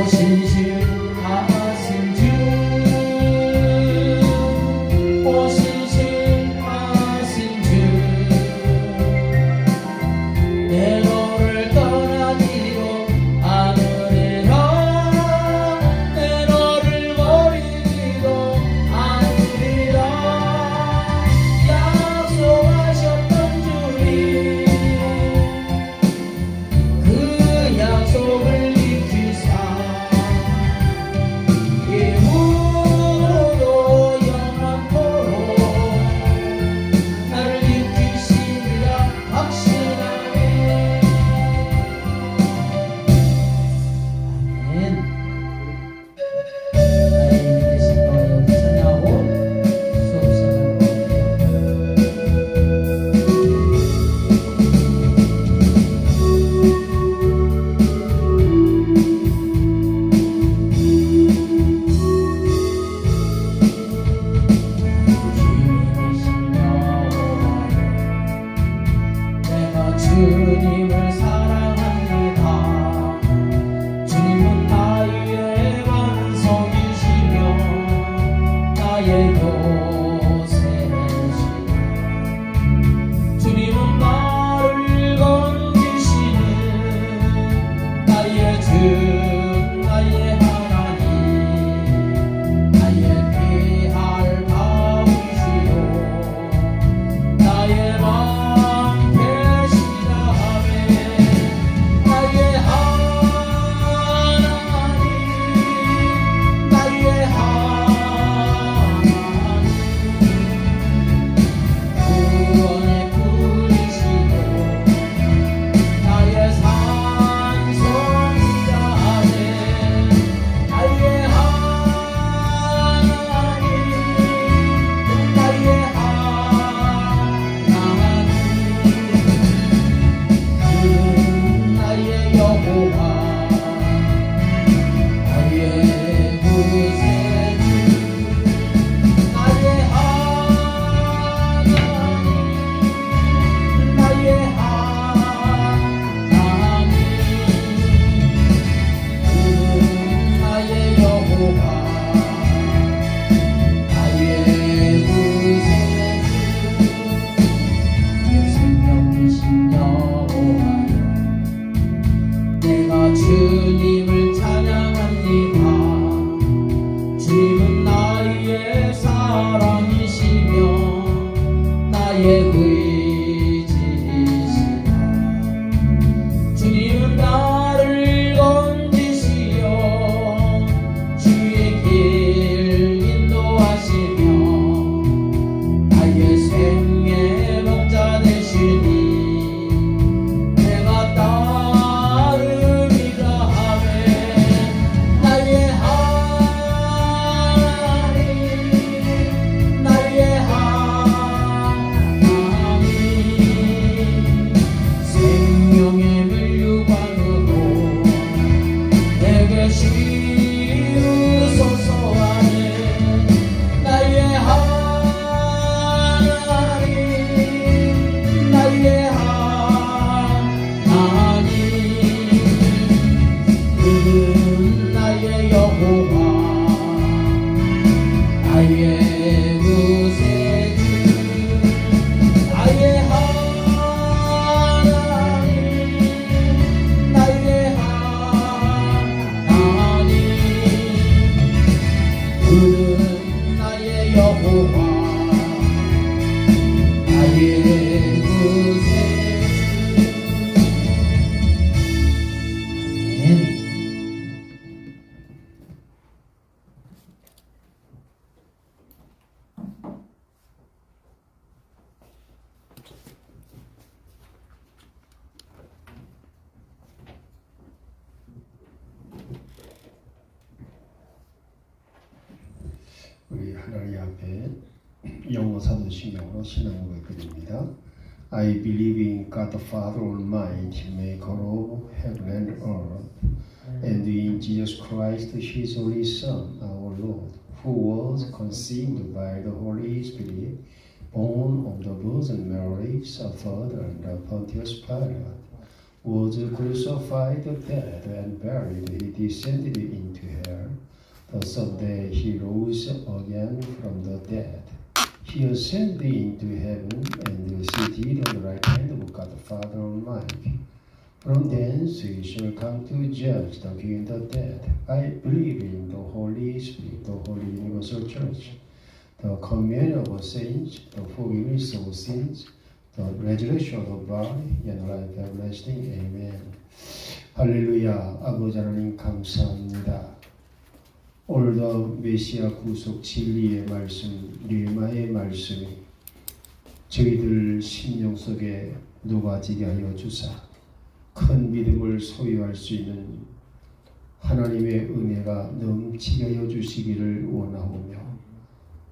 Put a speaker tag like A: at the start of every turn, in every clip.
A: 신실하신 주 신실하신 주 내 너를 떠나지도 않으리라 내 너를 버리지도 않으리라 약속하셨던 주님 그 약속을 주님을 사랑합니다. 주님은 나의 반석이시며 나의 요새시다. 주님은 나를 건지시는 나의 주 나의 하나님 나의 피할 바위시요 나의 주님을 찬양합니다. 주님은 나의 사랑이시며 나의 의지이시다. 주님은 나를 건지시어 주의 길 인도하시며 나의 생의 목자 되시니
B: 우리 하나님 앞에 영어 사도신경으로 신앙을 드립니다. I believe in God the Father Almighty, maker of heaven and earth, and in Jesus Christ, His only Son, our Lord, who was conceived by the Holy Spirit, born of the Virgin Mary, suffered under Pontius Pilate, was crucified, dead, and buried. He descended into hell. The third day he rose again from the dead. He ascended into heaven and seated on the right hand of God the Father Almighty. From thence he shall come to judge the king and the dead. I believe in the Holy Spirit, the Holy Universal Church, the communion of saints, the forgiveness of sins, the resurrection of the body, and life everlasting. Amen. 할렐루야. 아버지 하나님 감사합니다. 오늘도 메시아 구속 진리의 말씀, 릴마의 말씀이 저희들 심령 속에 녹아지게 하여 주사 큰 믿음을 소유할 수 있는 하나님의 은혜가 넘치게 하여 주시기를 원하오며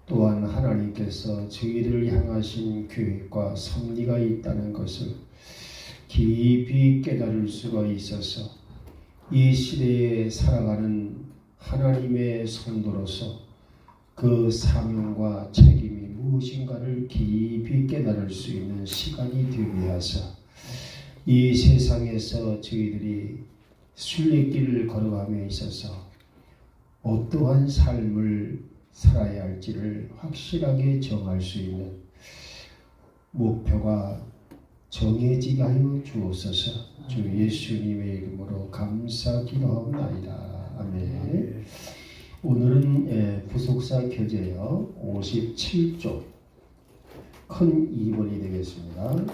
B: 또한 하나님께서 저희들을 향하신 계획과 섭리가 있다는 것을 깊이 깨달을 수가 있어서 이 시대에 살아가는 하나님의 성도로서 그 사명과 책임이 무엇인가를 깊이 깨달을 수 있는 시간이 되게 하사 이 세상에서 저희들이 순례길을 걸어감에 있어서 어떠한 삶을 살아야 할지를 확실하게 정할 수 있는 목표가 정해지게 하여 주옵소서. 주 예수님의 이름으로 감사 기도하옵나이다. 아멘. 오늘은 부속사 교재요 57쪽 큰 2번이 되겠습니다.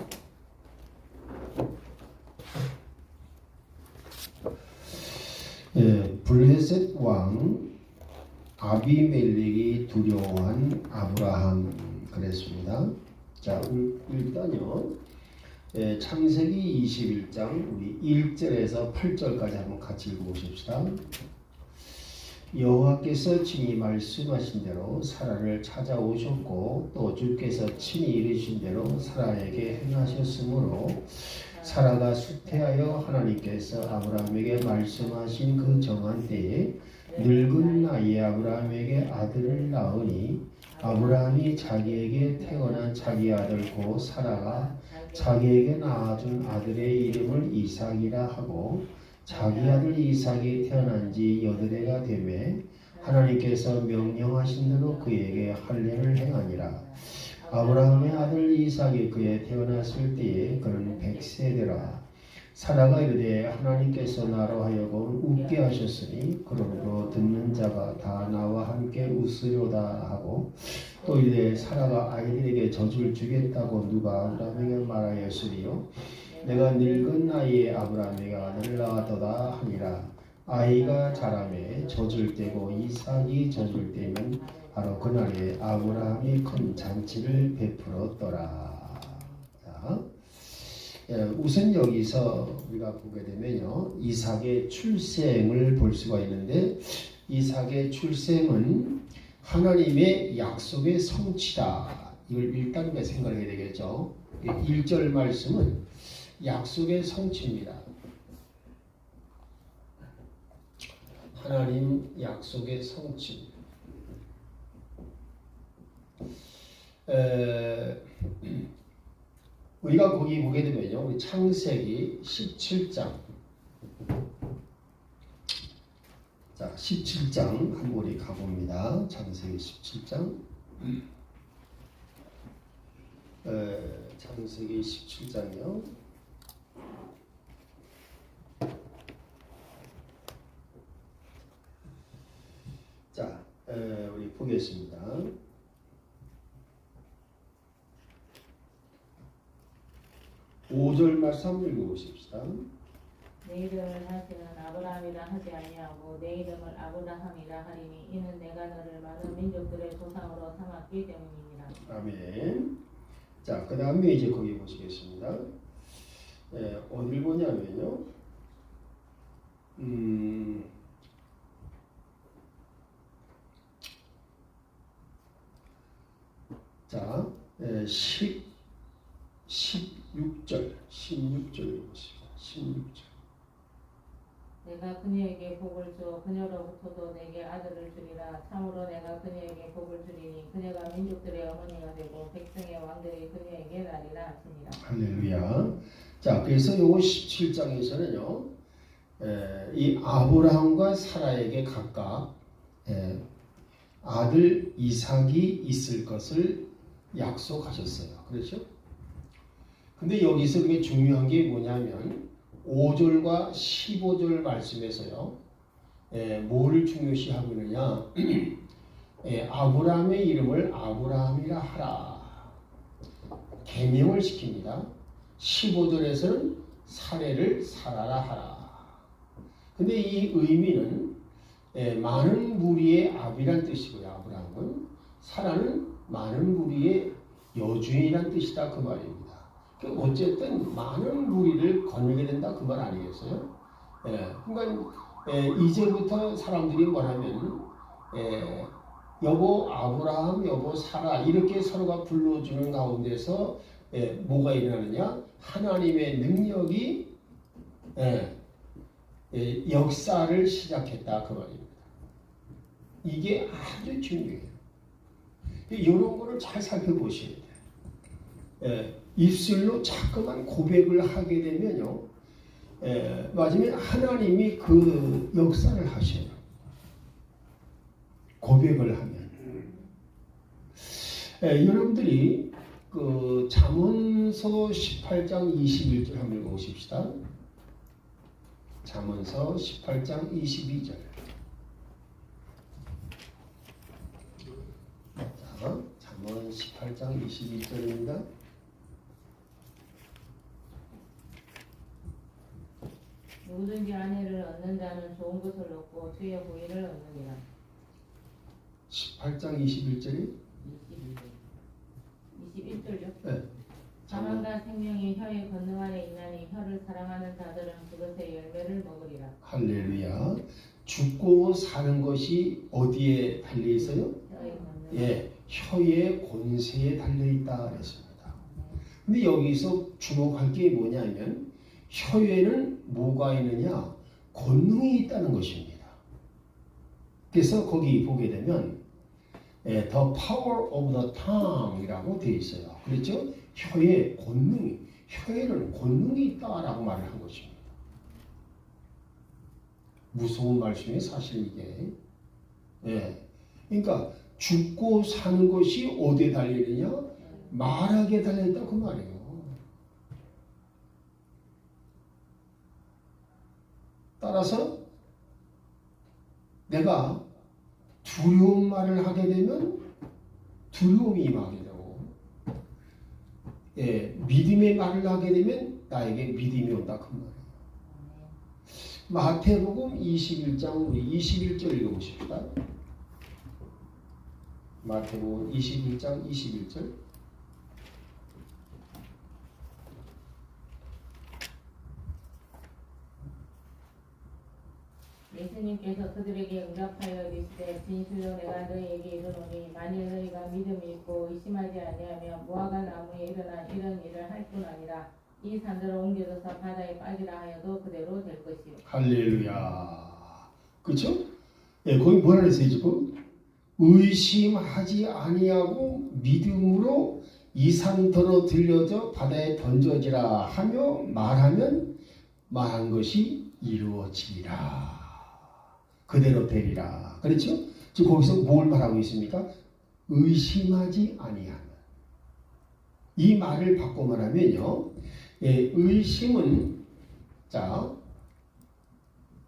B: 블레셋 왕 아비멜렉이 두려워한 아브라함 그랬습니다. 자, 일단요 창세기 21장 우리 1절에서 8절까지 한번 같이 읽어보십시다. 여호와께서 친히 말씀하신 대로 사라를 찾아오셨고 또 주께서 친히 이르신 대로 사라에게 행하셨으므로 사라가 수태하여 하나님께서 아브라함에게 말씀하신 그 정한 때에 늙은 나이에 아브라함에게 아들을 낳으니 아브라함이 자기에게 태어난 자기 아들 곧 사라가 자기에게 낳아준 아들의 이름을 이삭이라 하고 자기 아들 이삭이 태어난 지 8해가 되매 하나님께서 명령하신 대로 그에게 할례를 행하니라. 아브라함의 아들 이삭이 그에 태어났을 때에 그는 100세되라. 사라가 이르되 하나님께서 나로 하여금 웃게 하셨으니 그러므로 듣는 자가 다 나와 함께 웃으려다 하고 또 이르되 사라가 아이들에게 젖을 주겠다고 누가 아브라함에게 말하였으리요. 내가 늙은 나이에 아브라함에게 아들을 낳았도다 하니라. 아이가 자라매 젖을 떼고 이삭이 젖을 떼면 바로 그날에 아브라함이 큰 잔치를 베풀었더라. 자, 우선 여기서 우리가 보게 되면요 이삭의 출생을 볼 수가 있는데 이삭의 출생은 하나님의 약속의 성취다. 이걸 일단 생각을 해야 되겠죠. 1절 말씀은 약속의 성취입니다. 하나님 약속의 성취. 우리가 거기 보게 되면요, 우리 창세기 17장. 자, 17장 한번 우리 가봅니다. 창세기 17장. 창세기 17장이요. 자, 우리 보겠습니다. 5절 말씀 한번 읽어보십시다.
C: 내 이름을 다시는 아브라함이라 하지 아니하고 내 이름을 아브라함이라 하리니 이는 내가 너를 많은 민족들의 조상으로 삼았기 때문입니다.
B: 아멘. 자, 그 다음에 이제 거기 보시겠습니다. 어딜 보냐면요. 자, 16절 보십시다. 16절.
C: 내가 그녀에게 복을 주어 그녀로부터도 내게 아들을 주리라. 참으로 내가 그녀에게 복을 주리니 그녀가 민족들의 어머니가 되고 백성의 왕들이 그녀에게 나리라 하시니라.
B: 할렐루야. 자, 그래서 요 17장에서는요, 이 아브라함과 사라에게 각각 아들 이삭이 있을 것을 약속하셨어요. 그렇죠? 근데 여기서 그게 중요한 게 뭐냐면 5절과 15절 말씀에서요, 뭐를 중요시하고 있느냐? 아브라함의 이름을 아브라함이라 하라. 계명을 시킵니다. 15절에서는 사례를 사라라 하라. 근데 이 의미는 많은 무리의 아비란 뜻이고요. 아브라함은 사라는 많은 무리의 여주인이란 뜻이다 그 말입니다. 어쨌든 많은 무리를 거느리게 된다 그 말 아니겠어요? 그러니까 이제부터 사람들이 뭐냐면 여보 아브라함, 여보 사라 이렇게 서로가 불러주는 가운데서 뭐가 일어나느냐? 하나님의 능력이 역사를 시작했다 그 말입니다. 이게 아주 중요해요. 이런 거를 잘 살펴보셔야 돼요. 입술로 자꾸만 고백을 하게 되면요, 마지막에 하나님이 그 역사를 하셔요. 고백을 하면. 여러분들이 그 잠언서 18장 21절 한번 읽어보십시다. 잠언서 18장 22절. 자, 잠언 18장 22절입니다.
C: 누구든지 아내를 얻는 자는 좋은 것을 얻고 주의 부인을 얻느니라.
B: 18장 21절이
C: 21절요?
B: 네.
C: 사망과 생명이 혀의 권능 안에 있나니 혀를 사랑하는 자들은 그것의 열매를 먹으리라.
B: 할렐루야. 죽고 사는 것이 어디에 달려 있어요?
C: 혀의 권능.
B: 예, 혀의 권세에 달려 있다 그랬습니다. 근데 여기서 주목할 게 뭐냐면 혀에는 뭐가 있느냐? 권능이 있다는 것입니다. 그래서 거기 보게 되면 The power of the tongue이라고 되어 있어요. 그렇죠? 혀에 권능이, 혀에는 권능이 있다라고 말을 한 것입니다. 무서운 말씀이 사실 이게. 그러니까 죽고 사는 것이 어디에 달려있느냐? 말하게 달려있다 그 말이에요. 따라서 내가 두려운 말을 하게 되면 두려움이 임하게 되고, 믿음의 말을 하게 되면 나에게 믿음이 온다 그 말이에요. 마태복음 21장 우리 21절 읽어보십시다. 마태복음 21장 21절.
C: 예수님께서 그들에게 응답하여 이르시되 진실로 내가 너희에게 이르노니 만일 너희가 믿음이 있고 의심하지 아니하면 무화과 나무에 일어난 이런 일을 할 뿐 아니라 이 산들을 옮겨져서 바다에 빠지라 하여도 그대로 될 것이요.
B: 할렐루야. 그렇죠? 거기 뭐라 그랬어요 지금? 의심하지 아니하고 믿음으로 이 산더러 들려져 바다에 던져지라 하며 말하면 말한 것이 이루어지리라. 그대로 되리라. 그렇죠? 지금 거기서 뭘 말하고 있습니까? 의심하지 아니하면. 이 말을 바꿔 말하면요. 의심은 자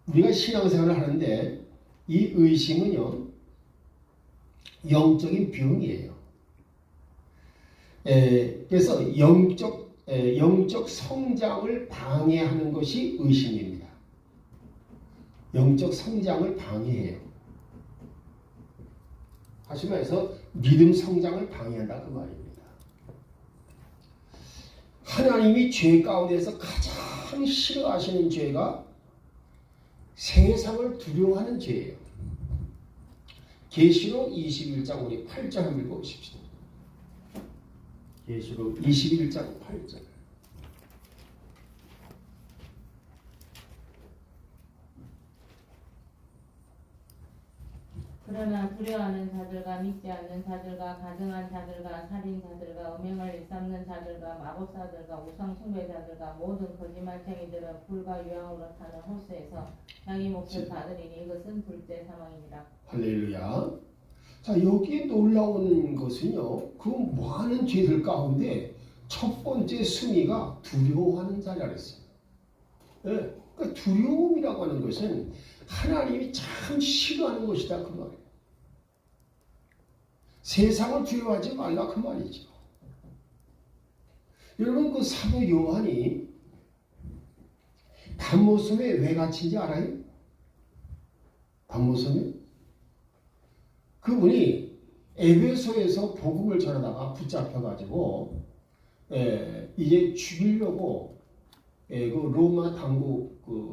B: 우리가 신앙생활을 하는데 이 의심은요. 영적인 병이에요. 그래서 영적 성장을 방해하는 것이 의심입니다. 영적 성장을 방해해요. 다시 말해서 믿음 성장을 방해한다 그 말입니다. 하나님이 죄 가운데서 가장 싫어하시는 죄가 세상을 두려워하는 죄예요. 계시록 21장 우리 8절 한번 읽어보십시다. 계시록 21장 8절.
C: 그러나 두려워하는 자들과 믿지 않는 자들과 가증한 자들과 살인자들과 음행을 일삼는 자들과 마법사들과 우상 숭배자들과 모든 거짓말쟁이들은 불과 유황으로 타는 호수에서 자기 몫을 받으리니 이것은 둘째 사망입니다.
B: 할렐루야. 자, 여기에 놀라운 것은요, 그 많은 죄들 가운데 첫 번째 승리가 두려워하는 자라 그랬어요. 예, 그러니까 두려움이라고 하는 것은 하나님이 참 싫어하는 것이다 그 말이에요. 세상을 두려워하지 말라 그 말이죠. 여러분, 그 사도 요한이 담모섬에 왜 갇힌지 알아요? 담모섬에? 그분이 에베소에서 복음을 전하다가 붙잡혀가지고 이제 죽이려고 그 로마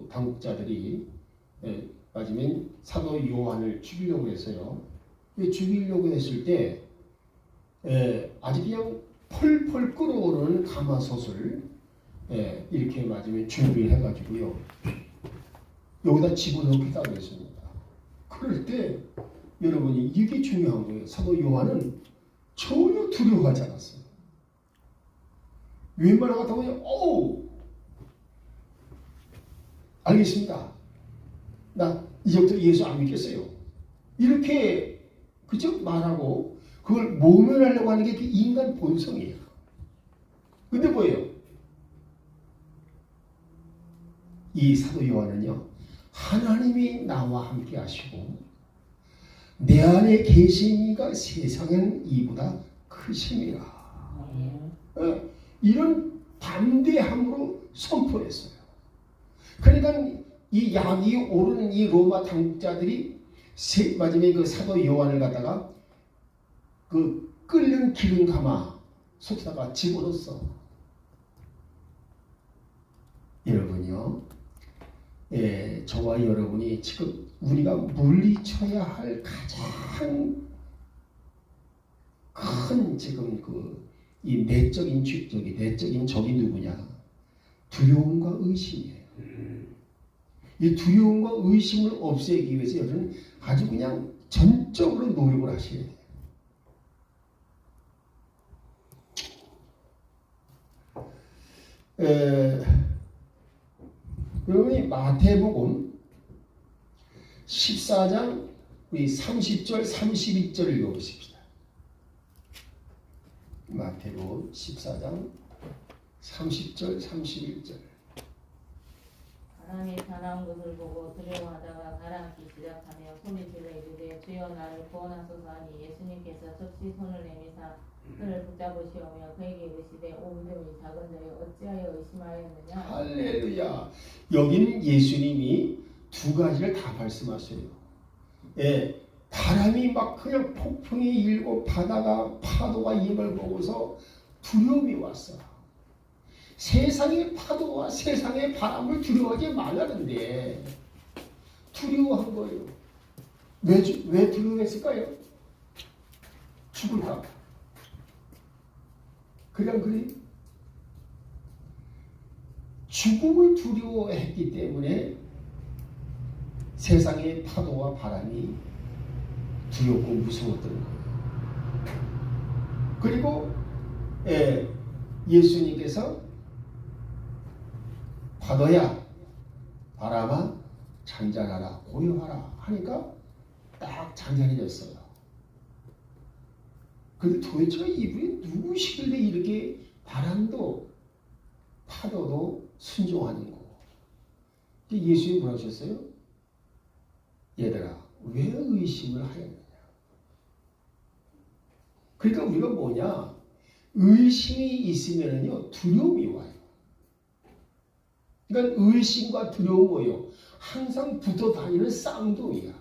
B: 당국자들이 마지막에 사도 요한을 죽이려고 했어요. 죽이려고 했을 때 아주 그냥 펄펄 끓어오르는 가마솥을 이렇게 마지막에 준비를 해가지고요. 여기다 집어넣기다 그랬습니다. 그럴 때 여러분이 이게 중요한 거예요. 사도 요한은 전혀 두려워하지 않았어요. 웬만한 것 같다고 그냥 알겠습니다. 나 이제부터 예수 안 믿겠어요. 이렇게 그저 말하고 그걸 모면하려고 하는 게 그 인간 본성이에요. 근데 뭐예요? 이 사도 요한은요, 하나님이 나와 함께 하시고 내 안에 계신 이가 세상엔 이보다 크심이라. 이런 담대함으로 선포했어요. 그러니까 이 약이 오른 이 로마 당국자들이 마지막에 그 사도 요한을 갖다가 그 끓는 기름 가마 속에다가 집어넣었어. 여러분요, 저와 여러분이 지금 우리가 물리쳐야 할 가장 큰 지금 이 내적인 적이 누구냐? 두려움과 의심이에요. 이 두려움과 의심을 없애기 위해서 여러분 아주 그냥 전적으로 노력을 하셔야 돼요. 여러분이 마태복음 14장 우리 30절 32절을 읽어보십시다. 마태복음 14장 30절 31절.
C: 바람이 사나운 것을 보고 두려워하다가 가라앉기 시작하며 소리질러 이르되 주여 나를 구원하소서 하니 예수님께서 즉시 손을 내미사 그를 붙잡으시오며 그에게 이르시되 오 믿음이 작은 자여 어찌하여 의심하였느냐.
B: 할렐루야. 여기는 예수님이 두 가지를 다 말씀하세요. 바람이 막 그냥 폭풍이 일고 바다가 파도가 임을 보고서 두려움이 왔어. 세상의 파도와 세상의 바람을 두려워하지 말라는데 두려워한 거예요. 왜 두려워했을까요? 죽을까? 그냥 그래. 죽음을 두려워했기 때문에 세상의 파도와 바람이 두렵고 무서웠던 거예요. 그리고 예수님께서 파도야 바람아 잔잔하라 고요하라 하니까 딱 잔잔해졌어요. 근데 도대체 이분이 누구시길래 이렇게 바람도 파도도 순종하는 거? 예수님이 뭐라고 하셨어요? 얘들아 왜 의심을 하였느냐? 그러니까 우리가 뭐냐? 의심이 있으면요 두려움이 와요. 그러니까 의심과 두려움은 뭐예요? 항상 붙어 다니는 쌍둥이야.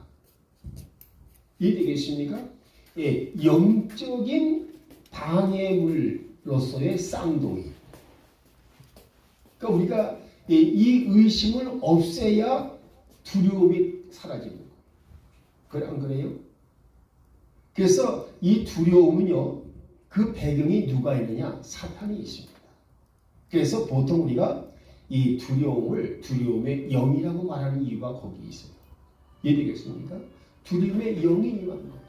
B: 이해되겠습니까? 영적인 방해물로서의 쌍둥이. 그러니까 우리가 이 의심을 없애야 두려움이 사라지는 거예요. 그래 안 그래요? 그래서 이 두려움은요, 그 배경이 누가 있느냐? 사탄이 있습니다. 그래서 보통 우리가 이 두려움을 두려움의 영이라고 말하는 이유가 거기 있어요. 이해되겠습니까? 두려움의 영이 임하는 겁니다.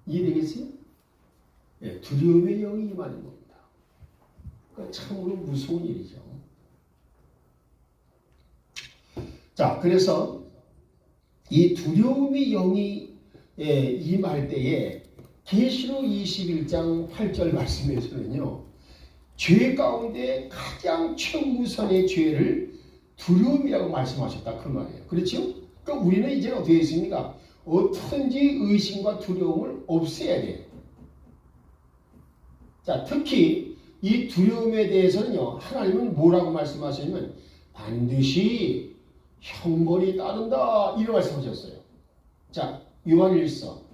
B: 이해되겠어요? 예, 두려움의 영이 임하는 겁니다. 그러니까 참으로 무서운 일이죠. 자, 그래서 이 두려움의 영이 임할 때에 계시록 21장 8절 말씀에서는요, 죄 가운데 가장 최우선의 죄를 두려움이라고 말씀하셨다 그 말이에요. 그렇죠? 그러니까 우리는 이제 어떻게 했습니까? 어떻게든지 의심과 두려움을 없애야 돼요. 자, 특히 이 두려움에 대해서는요, 하나님은 뭐라고 말씀하시냐면 반드시 형벌이 따른다 이런 말씀하셨어요. 자, 요한일서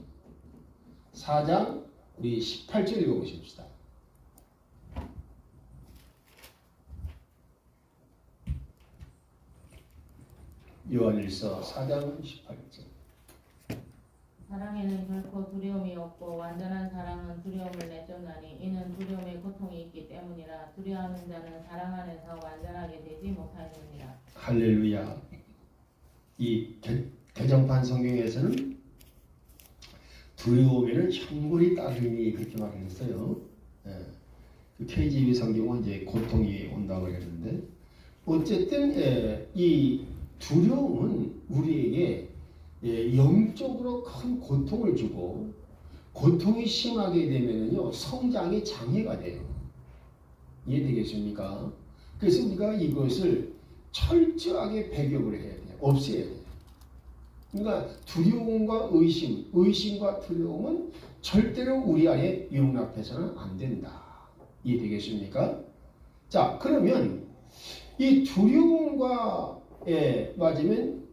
B: 4장 우리 18절 읽어보십시다. 요한일서 4장 18절.
C: 사랑에는 결코 두려움이 없고 완전한 사랑은 두려움을 내쫓나니 이는 두려움의 고통이 있기 때문이라. 두려워하는 자는 사랑 안에서 완전하게 되지 못하느니라.
B: 할렐루야. 이 개정판 성경에서는 두려움에는 형벌이 따르니 그렇게 말을 했어요. 예. 그 KJV 성경은 이제 고통이 온다고 했는데 어쨌든 이 두려움은 우리에게 영적으로 큰 고통을 주고 고통이 심하게 되면은요 성장의 장애가 돼요. 이해되겠습니까? 그래서 우리가 이것을 철저하게 배격을 해야 돼요. 없애야 돼요. 그러니까 두려움과 의심과 두려움은 절대로 우리 안에 용납해서는 안 된다. 이해되겠습니까? 자, 그러면 이 두려움과 맞으면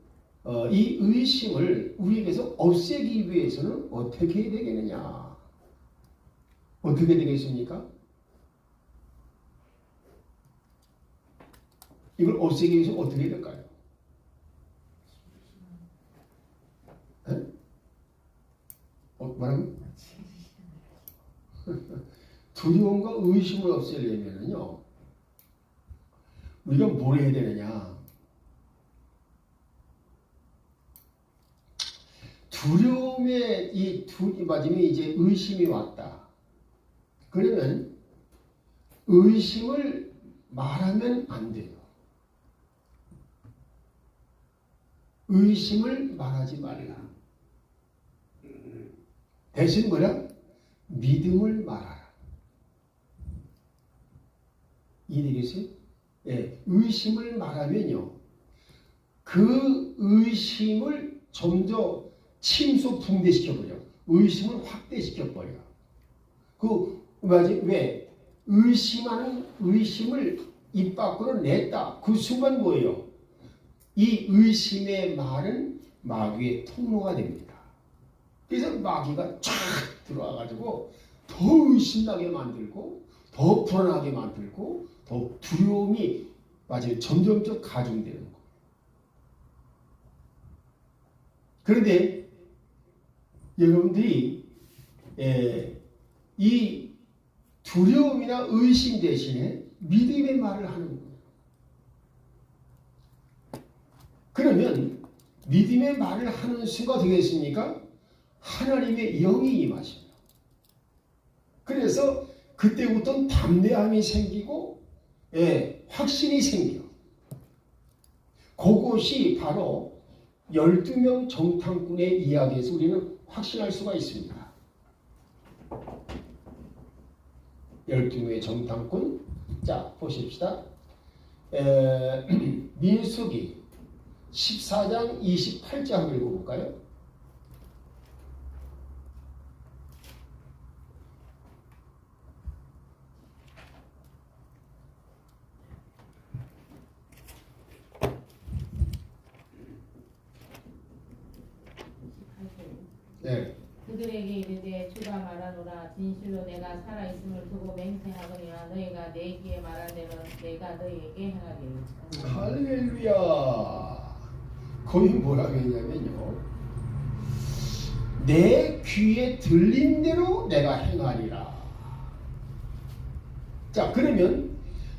B: 이 의심을 우리에게서 없애기 위해서는 어떻게 해야 되겠느냐? 어떻게 되겠습니까? 이걸 없애기 위해서 어떻게 해야 될까요? 뭐라고? 두려움과 의심을 없애려면요 우리가 뭘 해야 되느냐? 두려움에 맞으면 이제 의심이 왔다. 그러면 의심을 말하면 안 돼요. 의심을 말하지 말라. 대신 뭐라? 믿음을 말하라. 이해되겠어요? 예, 의심을 말하면요. 그 의심을 좀 더 침소 붕대시켜버려. 의심을 확대시켜버려. 왜? 의심을 입 밖으로 냈다. 그 순간 뭐예요? 이 의심의 말은 마귀의 통로가 됩니다. 그래서 마귀가 쫙 들어와가지고 더 의심나게 만들고 더 불안하게 만들고 더 두려움이 점점점 가중되는 거예요. 그런데 여러분들이 이 두려움이나 의심 대신에 믿음의 말을 하는 거예요. 그러면 믿음의 말을 하는 순간 어떻게 됐습니까? 하나님의 영이 임하십니다. 그래서 그때부터 담대함이 생기고 확신이 생겨. 그것이 바로 12명 정탐꾼의 이야기에서 우리는 확신할 수가 있습니다. 12명의 정탐꾼. 자, 보십시다. 민수기 14장 28절 한번 읽어볼까요? 네.
C: 그들에게 이르되 주가 말하노라. 진실로 내가 살아있음을 두고 맹세하거니와 너희가 내 귀에 말한 대로 내가 너희에게 행하리라.
B: 할렐루야. 거기 뭐라고 했냐면요, 내 귀에 들린 대로 내가 행하리라. 자, 그러면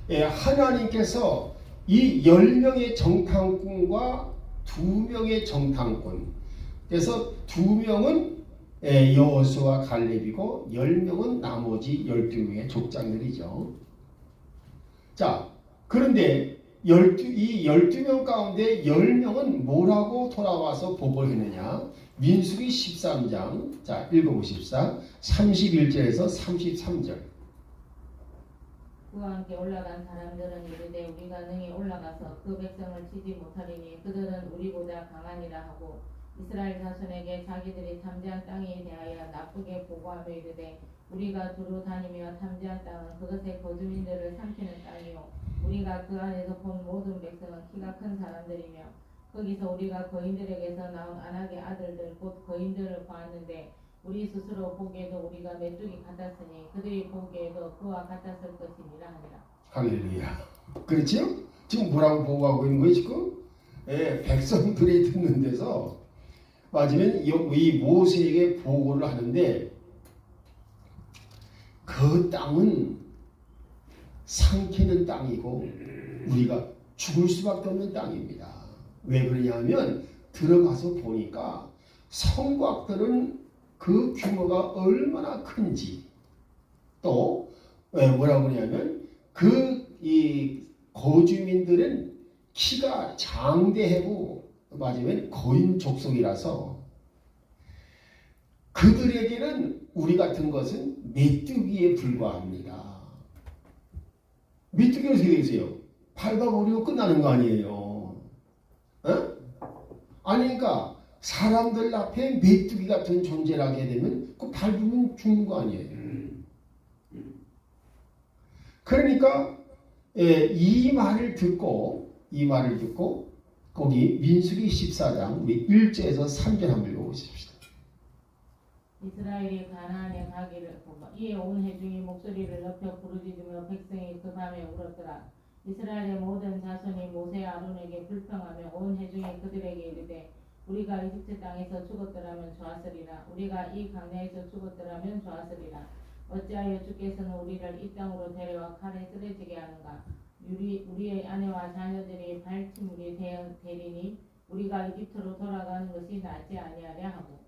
B: 하나님께서 이 10명의 정탐꾼과 2명의 정탐꾼. 그래서 2명은 여호수아 갈렙이고 10명은 나머지 12명의 족장들이죠. 자, 그런데 이 12명 가운데 10명은 뭐라고 돌아와서 보고를 했느냐? 민수기 13장, 자, 읽어보십시다. 31절에서 33절.
C: 그와 함께 올라간 사람들은 이르되 우리가 능히 올라가서 그 백성을 치지 못하리니 그들은 우리보다 강하니라 하고 이스라엘 자손에게 자기들이 탐지한 땅에 대하여 나쁘게 보고하며 이르되 우리가 두루 다니며 탐지한 땅은 그것의 거주민들을 삼키는 땅이요 우리가 그 안에서 본 모든 백성은 키가 큰 사람들이며 거기서 우리가 거인들에게서 나온 아낙의 아들들 곧 거인들을 보았는데 우리 스스로 보기에도 우리가 메뚜기 같았으니 그들이 보기에도 그와 같았을 것이니라 하니라.
B: 할렐루야. 그렇죠? 지금 뭐라고 보고하고 있는 거예요 지금? 백성들이 듣는 데서 맞으면 이 모세에게 보고를 하는데 그 땅은 삼키는 땅이고 우리가 죽을 수밖에 없는 땅입니다. 왜 그러냐면 들어가서 보니까 성곽들은 그 규모가 얼마나 큰지 또 뭐라고 그러냐면 이 거주민들은 키가 장대하고 맞으면 거인 족속이라서 그들에게는 우리 같은 것은 메뚜기에 불과합니다. 메뚜기가 어떻게 되겠어요? 밟아버리고 끝나는 거 아니에요. 아니 그러니까 사람들 앞에 메뚜기 같은 존재를 하게 되면 그 밟으면 죽는 거 아니에요. 그러니까 이 말을 듣고 거기 민수기 14장 우리 1절에서 3절 한번 읽어보십시다.
C: 이스라엘이 가나안에 가기를 보고 이에 온 회중이 목소리를 높여 부르짖으며 백성이 그 밤에 울었더라. 이스라엘의 모든 자손이 모세 아론에게 불평하며 온 회중이 그들에게 이르되 우리가 이집트 땅에서 죽었더라면 좋았으리라. 우리가 이 광야에서 죽었더라면 좋았으리라. 어찌하여 주께서는 우리를 이 땅으로 데려와 칼에 쓰러지게 하는가? 우리의 아내와 자녀들이 발치물이 되리니 우리가 이집트로 돌아가는 것이 낫지 아니하랴 하고.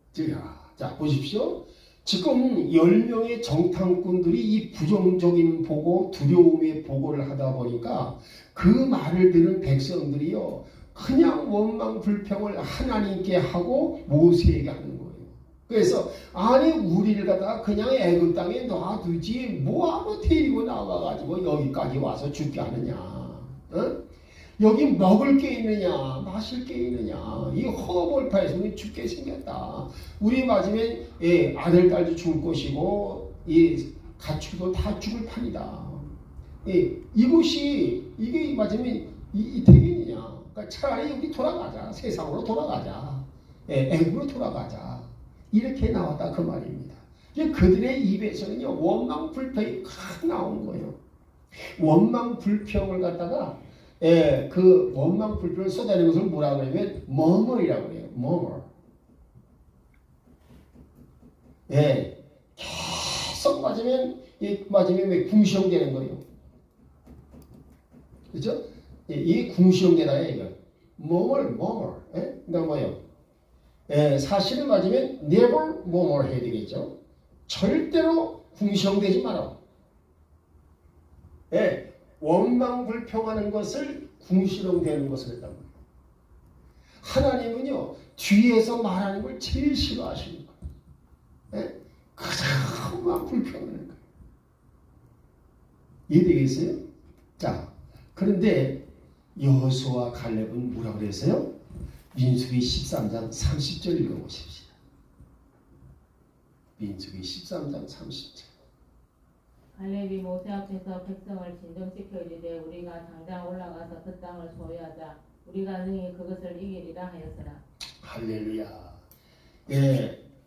B: 자 보십시오. 지금 10명의 정탐꾼들이 이 부정적인 보고 두려움의 보고를 하다 보니까 그 말을 들은 백성들이요 그냥 원망 불평을 하나님께 하고 모세에게 하는 거예요. 그래서 아니 우리를 갖다가 그냥 애굽 땅에 놔두지 뭐하고 데리고 나와가지고 여기까지 와서 죽게 하느냐. 어? 여기 먹을 게 있느냐 마실 게 있느냐 이 허벌파에서 우리 죽게 생겼다. 우리 맞으면 아들 딸도 죽을 것이고 이 가축도 다 죽을 판이다. 이게 맞으면 이 되겠느냐. 그러니까 차라리 우리 돌아가자. 세상으로 돌아가자. 애굽으로 돌아가자. 이렇게 나왔다 그 말입니다. 그들의 입에서는요 원망 불평이 확 나온 거예요. 원망 불평을 갖다가 그 원망 불평을 쏟아내는 것을 뭐라고 하냐면 머머이라고 해요. 머머. 계속 맞으면 왜 궁시렁대는 거예요. 그렇죠? 이 궁시렁대다 이거. 머머. 그러니까 뭐예요? 사실은 맞으면 never 머머 해야 되겠죠. 절대로 궁시렁대지 마라. 원망 불평하는 것을 궁시렁대는 것을 했단 말이에요. 하나님은요 뒤에서 말하는 걸 제일 싫어하시는 거예요. 그냥 불평하는 거예요. 이해되겠어요? 자, 그런데 여호수아 갈렙은 뭐라고 그랬어요? 민수기 13장 30절 읽어보십시다. 민수기 13장 30절.
C: 갈렙이 모세 앞에서 백성을 진정시켜 이르되 우리가 당장 올라가서 그 땅을 소유하자. 우리가 능히 그것을 이기리라 하였으나. 할렐루야.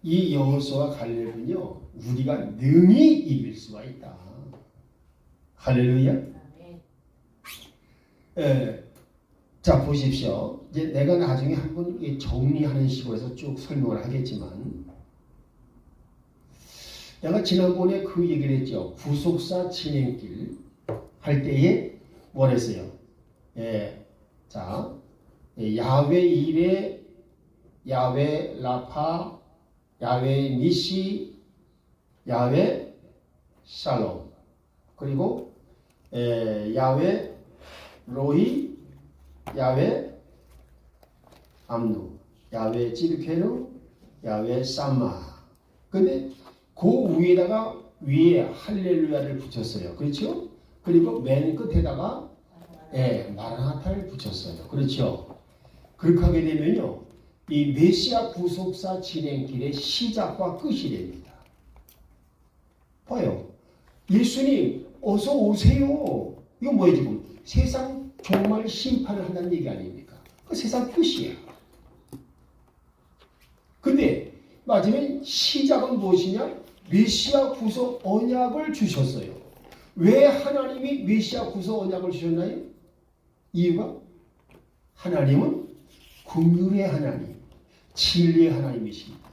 B: 이 여호수아 갈렙은요 우리가 능히 이길 수가 있다. 할렐루야. 자 보십시오. 이제 내가 나중에 한번 정리하는 식으로 해서 쭉 설명을 하겠지만 내가 지난번에 그 얘기를 했죠. 구속사 진행길 할 때에 뭘 했어요? 자, 야훼 이레, 야훼 라파, 야훼 니시, 야훼 샬롬, 그리고 야훼 로히, 야훼 암누, 야훼 찌르케누, 야훼 쌈마. 근데 그 위에다가 위에 할렐루야를 붙였어요. 그렇죠? 그리고 맨 끝에다가 마라나타를 붙였어요. 그렇죠? 그렇게 하게 되면요, 이 메시아 구속사 진행길의 시작과 끝이 됩니다. 봐요. 예수님 어서 오세요. 이거 뭐예요 지금? 세상 종말 심판을 한다는 얘기 아닙니까? 그 세상 끝이야. 근데 마지막에 시작은 무엇이냐? 메시아 구속 언약을 주셨어요. 왜 하나님이 메시아 구속 언약을 주셨나요? 이유가 하나님은 긍휼의 하나님, 진리의 하나님이십니다.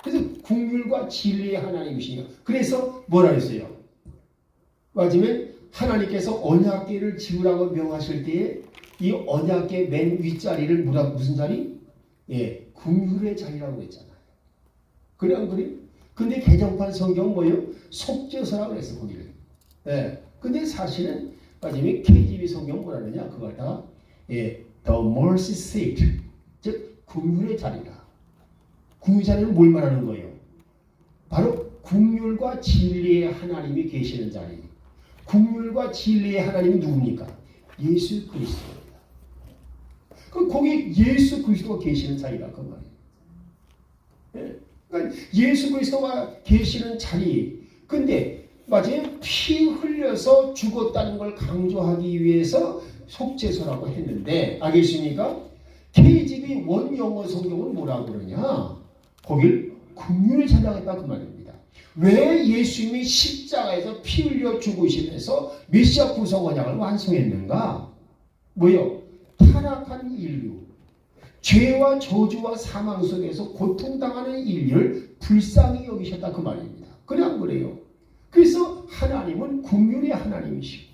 B: 그래서 긍휼과 진리의 하나님이시니까 그래서 뭐라 했어요? 마지막에 하나님께서 언약궤를 지으라고 명하실 때에 이 언약궤 맨 윗자리를 무슨 자리? 긍휼의 자리라고 했잖아요. 그래 안 그래요? 근데 개정판 성경은 뭐예요? 속죄서라고 그랬어 거기를. 근데 사실은 마지막에 KJV 성경 뭐라 그러냐? 그걸 다 The mercy seat, 즉 긍휼의 자리라. 긍휼의 자리는 뭘 말하는 거예요? 바로 긍휼과 진리의 하나님이 계시는 자리. 긍휼과 진리의 하나님이 누굽니까? 예수 그리스도입니다. 그럼 거기 예수 그리스도가 계시는 자리라 그 말이에요. 그러니까 예수 그리스도가 계시는 자리. 근데 마지막에 피 흘려서 죽었다는 걸 강조하기 위해서 속죄서라고 했는데 알겠습니까? KJV 원영어 성경은 뭐라고 그러냐? 거길 긍휼을 찬양했다 그 말입니다. 왜 예수님이 십자가에서 피 흘려 죽으시면서 메시아 구속 언약을 완성했는가? 뭐요? 타락한 인류, 죄와 저주와 사망 속에서 고통당하는 인류를 불쌍히 여기셨다 그 말입니다. 그래 안 그래요? 그래서 하나님은 긍휼의 하나님이시고,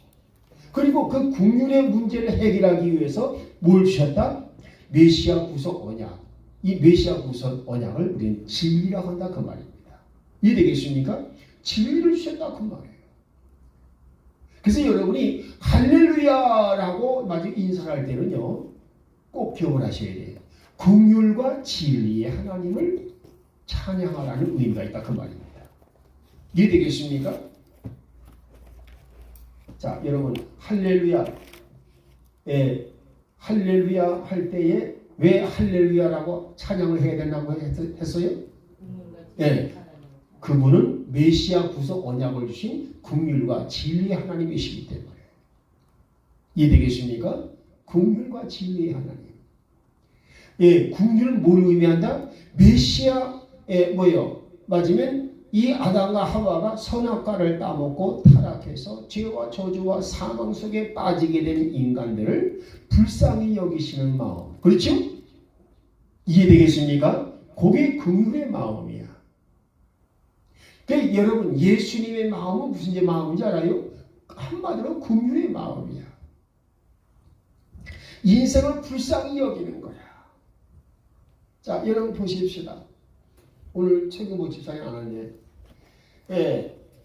B: 그리고 그 긍휼의 문제를 해결하기 위해서 뭘 주셨다? 메시아 구속 언약. 이 메시아 구속 언약을 우리는 진리라고 한다 그 말입니다. 이해되겠습니까? 진리를 주셨다 그 말이에요. 그래서 여러분이 할렐루야라고 마저 인사를 할 때는요, 꼭 기억을 하셔야 돼요. 긍휼과 진리의 하나님을 찬양하라는 의미가 있다 그 말입니다. 이해되겠습니까? 자, 여러분 할렐루야, 할렐루야 할 때에 왜 할렐루야라고 찬양을 해야 된다고 했어요? 그분은 메시아 구속 언약을 주신 긍휼과 진리의 하나님이시기 때문에. 이해되겠습니까? 긍휼과 진리의 하나님. 긍휼은 뭘 의미한다? 메시아 뭐예요? 맞으면 이 아담과 하와가 선악과를 따먹고 타락해서 죄와 저주와 사망 속에 빠지게 된 인간들을 불쌍히 여기시는 마음. 그렇죠? 이해되겠습니까? 그게 긍휼의 마음이야. 그러니까 여러분 예수님의 마음은 무슨 마음인지 알아요? 한마디로 긍휼의 마음이야. 인생을 불쌍히 여기는 거야. 자, 여러분 보십시다. 오늘 최근모 집사님 안 왔네.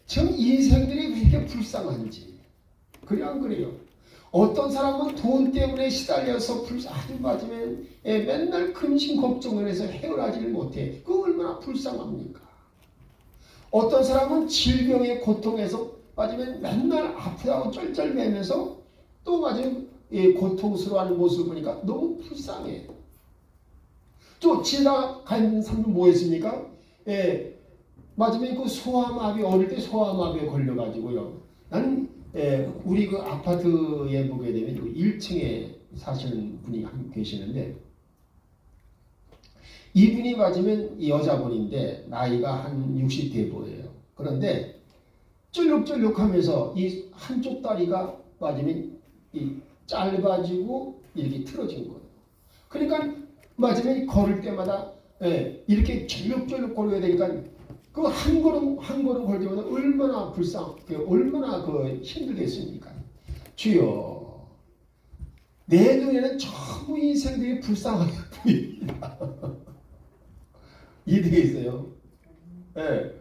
B: 전 인생들이 왜 이렇게 불쌍한지. 그래 안 그래요? 어떤 사람은 돈 때문에 시달려서 아주 맞으면 맨날 근심 걱정을 해서 헤어나지를 못해. 그거 얼마나 불쌍합니까? 어떤 사람은 질병의 고통에서 맞으면 맨날 아프다고 쩔쩔매면서 또 맞으면 고통스러워하는 모습을 보니까 너무 불쌍해. 또 지나가는 사람은 뭐 했습니까? 맞으면 그 소아마비, 어릴 때 소아마비에 걸려가지고요. 나는 우리 그 아파트에 보게 되면 1층에 사시는 분이 계시는데, 이분이 맞으면 여자분인데 나이가 한 60대 보여요. 그런데 쫄룩쫄룩하면서 이 한쪽 다리가 맞으면 짧아지고 이렇게 틀어진 거예요. 그러니까 맞으면 걸을 때마다 이렇게 쫄룩쫄룩 걸어야 되니까 그 한 걸음 한 걸음 걸 때마다 얼마나 얼마나 힘들겠습니까? 주여, 내 눈에는 전부 인생들이 불쌍하게 보입니다. 이해되겠어요? 예.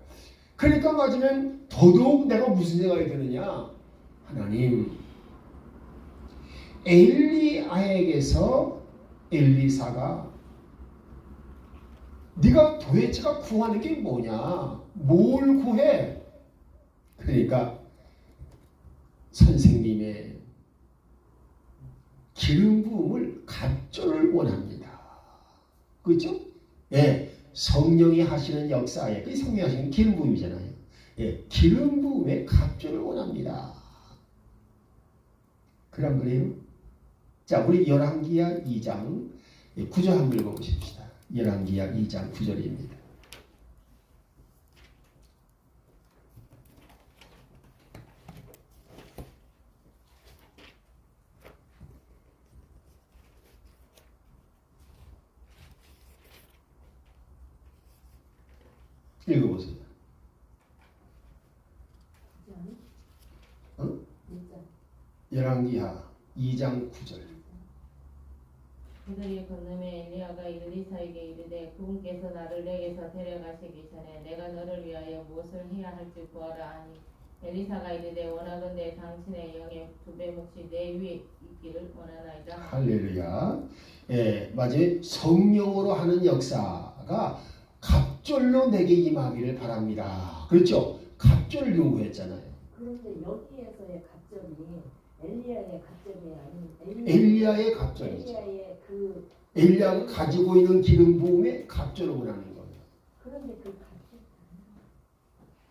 B: 그러니까 맞으면 더더욱 내가 무슨 생각이 드느냐? 하나님, 엘리야에게서 엘리사가 네가 도대체가 구하는 게 뭐냐? 뭘 구해? 그러니까 선생님의 기름 부음을 갑절을 원합니다. 그렇죠? 예, 성령이 하시는 역사에 그 성령이 하시는 기름 부음이잖아요. 예, 기름 부음의 갑절을 원합니다. 그럼 그래요? 자, 우리 열왕기하 2장 9절 한번 읽어보십시다. 열왕기하 2장 9절입니다. 읽어보세요. 어? 열왕기하 2장 9절.
C: 그들이 건너매 엘리야가 엘리사에게 이르되 그분께서 나를 내게서 데려가시기 전에 내가 너를 위하여 무엇을 해야 할지 구하라 하니 엘리사가 이르되 원하건대 당신의 영의 2배 몫이 내 위에 있기를 원하나이다.
B: 할렐루야. 예, 맞아요. 성령으로 하는 역사가 갑절로 내게 임하기를 바랍니다. 그렇죠? 갑절을 요구했잖아요.
D: 그런데 여기에서의 갑절이 엘리야의 갑절이 아닌
B: 엘리야의 갑절이죠.
D: 엘리야의 그
B: 엘리야가 가지고 있는 기름 부음에 갑절을 원하는 거예요.
D: 그런데 그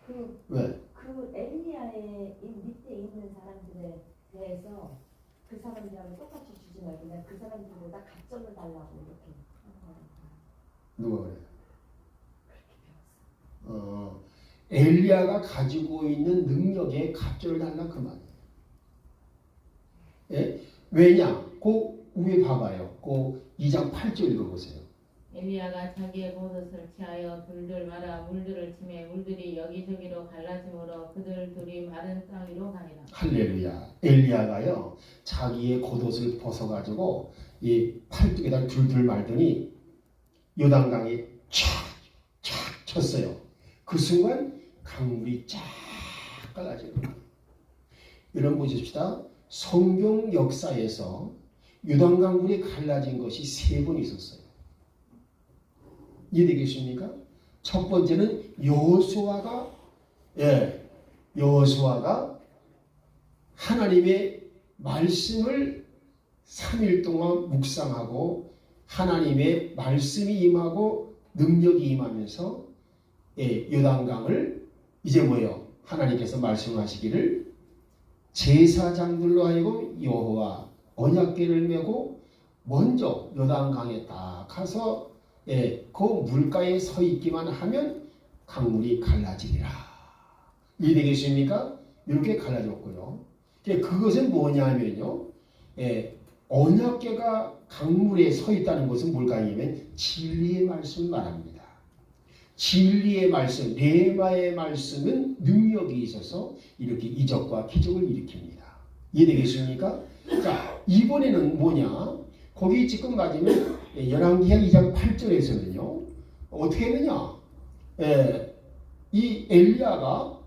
D: 갑절
B: 왜?
D: 그 엘리야의 이 밑에 있는 사람들에 대해서 그 사람들하고 똑같이 주지 말고 그냥 그 사람들보다 갑절을 달라고 이렇게 하는 거예요.
B: 누가 그래?
D: 그렇게 배웠어.
B: 엘리야가 가지고 있는 능력에 갑절을 달라 그 말이에요. 예? 왜냐? 그 위에 봐봐요. 그 2장 8절 읽어보세요.
C: 엘리야가 자기의 겉옷을 취하여 둘둘 말아 물들을 치매 물들이 여기저기로 갈라지므로 그들 둘이 마른 땅 위로 가니라.
B: 할렐루야. 엘리야가요 자기의 겉옷을 벗어가지고 이 팔뚝에다 둘둘 말더니 요단강에 촥촥 쳤어요. 그 순간 강물이 쫙 갈라지는 거예요. 여러분 보십시다. 성경 역사에서 요단강물이 갈라진 것이 3번 있었어요. 이해되겠습니까? 첫 번째는 여호수아가 하나님의 말씀을 3일 동안 묵상하고 하나님의 말씀이 임하고 능력이 임하면서 요단강을 이제 뭐예요? 하나님께서 말씀하시기를 제사장들로 하여금 여호와 언약궤를 메고 먼저 요단강에 딱 가서 그 물가에 서 있기만 하면 강물이 갈라지리라. 이해되겠습니까? 이렇게 갈라졌고요. 그것은 뭐냐면요. 언약궤가 강물에 서 있다는 것은 뭘까 하면 진리의 말씀 말합니다. 진리의 말씀, 레마의 말씀은 능력이 있어서 이렇게 이적과 기적을 일으킵니다. 이해되겠습니까? 자, 이번에는 뭐냐? 거기 지금 맞으면 열왕기하 2장 8절에서는요. 어떻게 했느냐? 이 엘리야가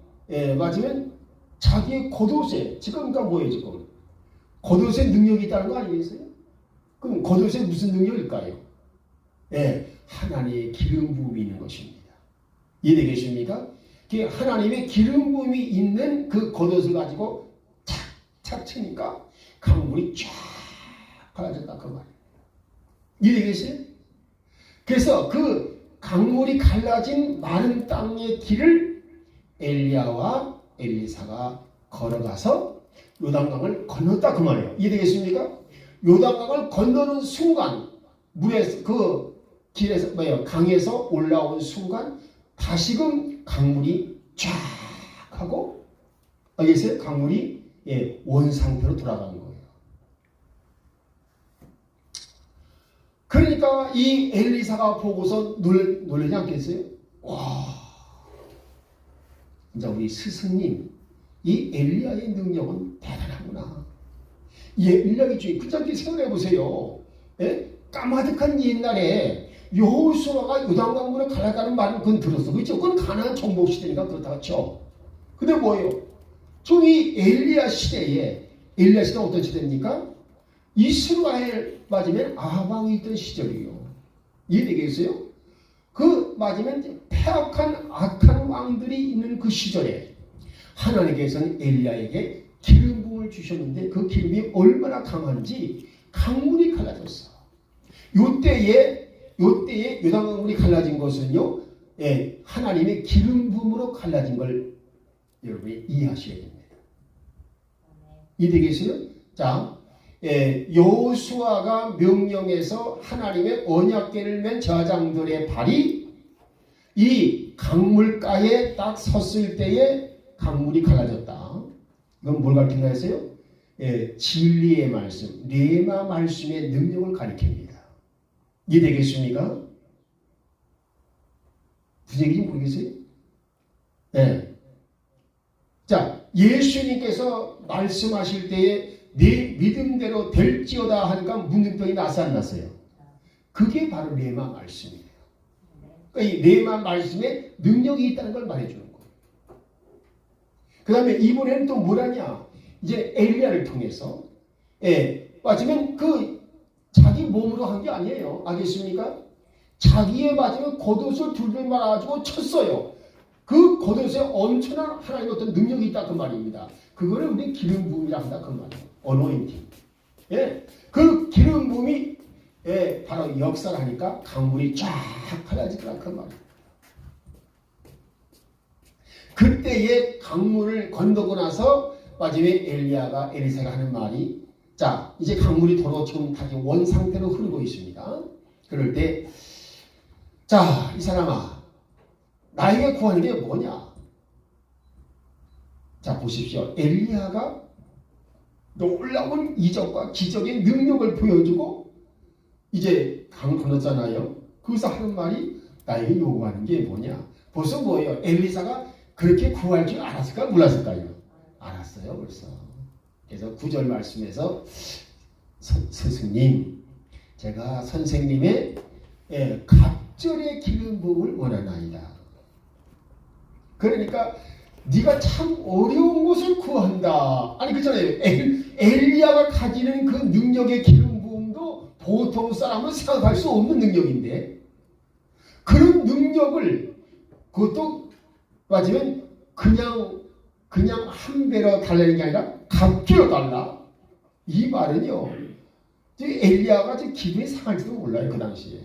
B: 맞으면 자기의 겉옷에 지금 그러니까 뭐예요 지금? 겉옷에 능력이 있다는 거 아니겠어요? 그럼 겉옷에 무슨 능력일까요? 하나님의 기름 부음이 있는 것입니다. 이해되겠습니까? 하나님의 기름 부음이 있는 그 겉옷을 가지고 착착 치니까 강물이 쫙 갈라졌다 그 말이에요. 이해되겠어요? 그래서 그 강물이 갈라진 마른 땅의 길을 엘리야와 엘리사가 걸어가서 요단강을 건넜다 그 말이에요. 이해되겠습니까? 요단강을 건너는 순간 물에서 그 길에서 강에서 올라온 순간 다시금 강물이 쫙 하고 알겠어요? 강물이 원상태로 돌아가는 거예요. 그러니까 이 엘리사가 보고서 놀라지 않겠어요? 와, 진짜 우리 스승님 이 엘리야의 능력은 대단하구나. 인력이 중에 그렇게 생각해 보세요. 예? 까마득한 옛날에 여호수아가 요단강물을 갈라가는 말은 그건 들었어. 그렇죠? 그건 가나안 정복 시대니까 그렇다 쳐. 근데 뭐예요? 저기 엘리야 시대에 어떤 시대입니까? 이스라엘 맞으면 아방이 있던 시절이에요. 이해되겠어요? 그 맞으면 폐악한 악한 왕들이 있는 그 시절에 하나님께서는 엘리야에게 기름 부음을 주셨는데 그 기름이 얼마나 강한지 강물이 갈라졌어. 요때에 요단강물이 갈라진 것은요, 예, 하나님의 기름 부음으로 갈라진 걸 여러분이 이해하셔야 됩니다. 이해되겠어요? 자, 여호수아가 명령해서 하나님의 언약궤를 맨 제사장들의 발이 이 강물가에 딱 섰을 때에 강물이 갈라졌다. 이건 뭘 가리킨다 했어요? 진리의 말씀, 레마 말씀의 능력을 가리킵니다. 이해되겠습니까? 무슨 얘기인지 모르겠어요? 네. 자, 예수님께서 말씀하실 때에 네 믿음대로 될지어다 하니까 문둥병이 나서 안 났어요. 그게 바로 레마 말씀이에요. 그러니까 이 레마 말씀에 능력이 있다는 걸 말해주는 거예요. 그 다음에 이번에는 또 뭐라냐? 이제 엘리야를 통해서 맞으면 그 자기 몸으로 한 게 아니에요. 알겠습니까? 자기의 맞으면 겉옷을 둘둘 말아가지고 쳤어요. 그 겉옷에 엄청난 하나님의 어떤 능력이 있다 그 말입니다. 그거를 우리 기름 부음이라 한다 그 말이에요. 어노인팅. 예, 그 기름 부음이 바로 역사를 하니까 강물이 쫙 갈라지더라 그 말이에요. 그때의 강물을 건너고 나서 마지막에 엘리사가 하는 말이, 자 이제 강물이 도로 지금 다시 원 상태로 흐르고 있습니다. 그럴 때, 자 이 사람아 나에게 구하는 게 뭐냐? 자 보십시오. 엘리야가 놀라운 이적과 기적의 능력을 보여주고 이제 강을 건넜잖아요. 거기서 하는 말이 나에게 요구하는 게 뭐냐? 벌써 뭐예요? 엘리사가 그렇게 구할 줄 알았을까? 몰랐을까요? 알았어요 벌써. 그래서 9절 말씀에서 스승님 제가 선생님의 갑절의 기름 부음을 원하나이다. 그러니까 네가 참 어려운 것을 구한다. 아니 그렇잖아요. 엘리야가 가지는 그 능력의 기름 부음도 보통 사람은 생각할 수 없는 능력인데 그런 능력을 그것도 맞으면 그냥 한 배로 달라는 게 아니라 값지어 달라. 이 말은요. 엘리야가 기분이 상할지도 몰라요. 그 당시에.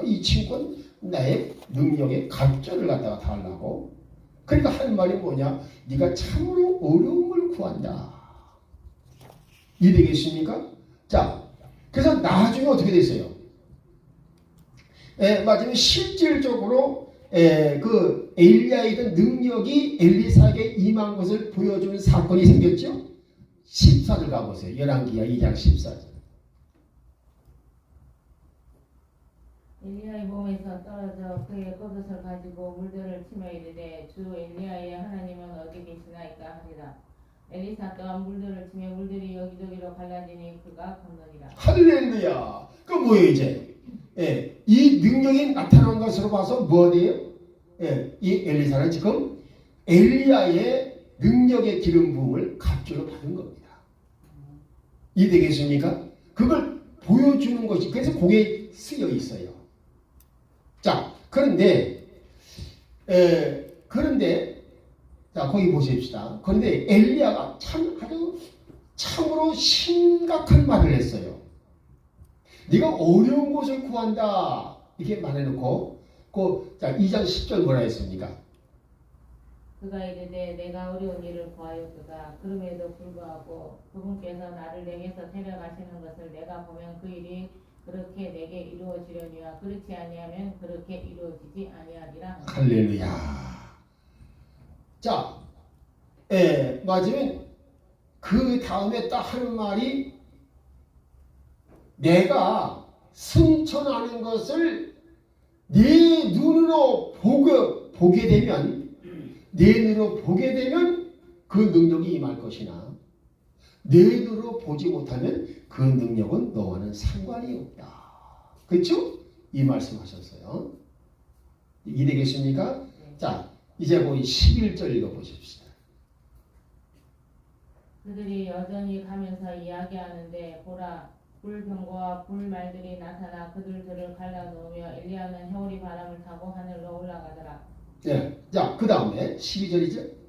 B: 이 친구는 나의 능력의 갑절을 갖다가 달라고. 그러니까 하는 말이 뭐냐? 네가 참으로 어려운 걸 구한다. 이해되겠습니까? 자, 그래서 나중에 어떻게 됐어요? 맞으면 실질적으로 그 엘리야의 능력이 엘리사에게 임한 것을 보여주는 사건이 생겼죠? 14절 가보세요. 열왕기하 2장 14절.
C: 엘리야의 몸에서 떨어져 그의 겉옷을 가지고 물들을 치며 이르되 주 엘리야의 하나님은 어디 계시나이까 하리라. 엘리사 또한 물들을 치며 물들이 여기저기로 갈라지니 그가 건너니라.
B: 할렐루야. 그 뭐예요 이제? 이 능력이 나타난 것으로 봐서 뭐예요? 이 엘리사는 지금 엘리야의 능력의 기름 부음을 갑절로 받은 겁니다. 이해되겠습니까? 그걸 보여주는 것이 그래서 거기에 쓰여 있어요. 자, 그런데 자 거기 보십시다. 그런데 엘리야가 아주 참으로 심각한 말을 했어요. 네가 어려운 것을 구한다 이렇게 말해놓고 자 2장 10절 뭐라 했습니까?
C: 그가 이르되 내가 어려운 일을 구하였도다. 그럼에도 불구하고 그분께서 나를 내게서 데려가시는 것을 내가 보면 그 일이 그렇게 내게 이루어지려니와 그렇지 아니하면 그렇게 이루어지지 아니하리라.
B: 할렐루야. 자, 맞으면 그 다음에 딱 하는 말이 내가 승천하는 것을 네 눈으로 보게 되면 그 능력이 임할 것이나 내 눈으로 보지 못하면 그 능력은 너와는 상관이 없다. 그렇죠? 이 말씀하셨어요. 이해되겠습니까? 자, 이제 거기 11절 읽어보십시다.
C: 그들이 여전히 가면서 이야기하는데 보라 불병거와 불말들이 나타나 그들을 갈라놓으며 엘리야는 해오리 바람을 타고 하늘로 올라가더라.
B: 네. 자, 그 다음에 12절이죠.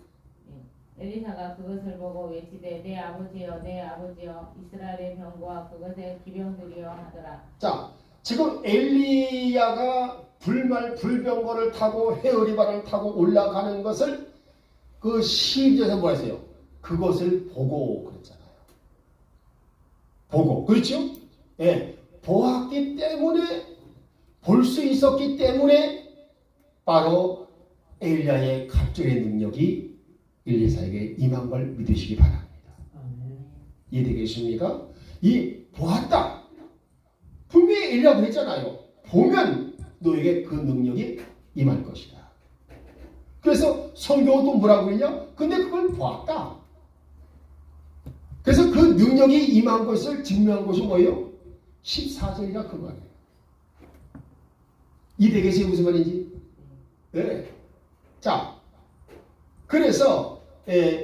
C: 엘리사가 그것을 보고 외치되 내 아버지여 내 아버지여 이스라엘의 병거와 그것의 기병들이여 하더라.
B: 자, 지금 엘리야가 불병거를 타고 해오리 바람을 타고 올라가는 것을 그 12절에서 뭐 했어요? 그것을 보고 그랬잖아요. 보고. 그렇죠? 예. 보았기 때문에 볼 수 있었기 때문에 바로 엘리야의 갑절의 능력이 엘리사에게 임한 걸 믿으시기 바랍니다. 이해되겠습니까? 이 보았다. 분명히 엘리야가 그랬잖아요. 보면 너에게 그 능력이 임할 것이다. 그래서 성경도 뭐라고 했냐? 근데 그걸 보았다. 그래서 그 능력이 임한 것을 증명한 것이 뭐예요? 14절이라 그 말이에요. 이해되겠어요? 무슨 말인지? 네. 자, 그래서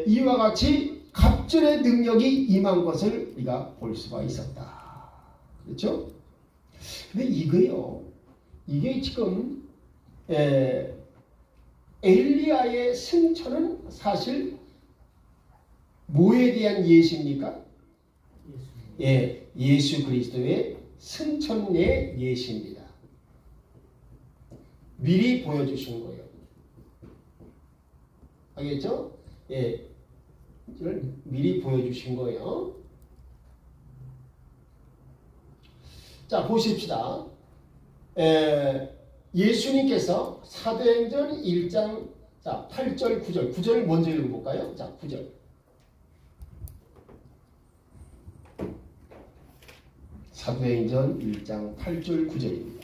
B: 이와 같이 갑절의 능력이 임한 것을 우리가 볼 수가 있었다. 그렇죠? 근데 이거요. 이게 지금 엘리야의 승천은 사실 뭐에 대한 예시입니까? 예, 예수 그리스도의 승천의 예시입니다. 미리 보여주신 거예요. 알겠죠? 예, 이걸 미리 보여주신 거예요. 자, 보십시다. 예수님께서 사도행전 1장 8절, 9절, 9절을 먼저 읽어볼까요? 자, 9절. 사도행전 1장 8절 9절입니다.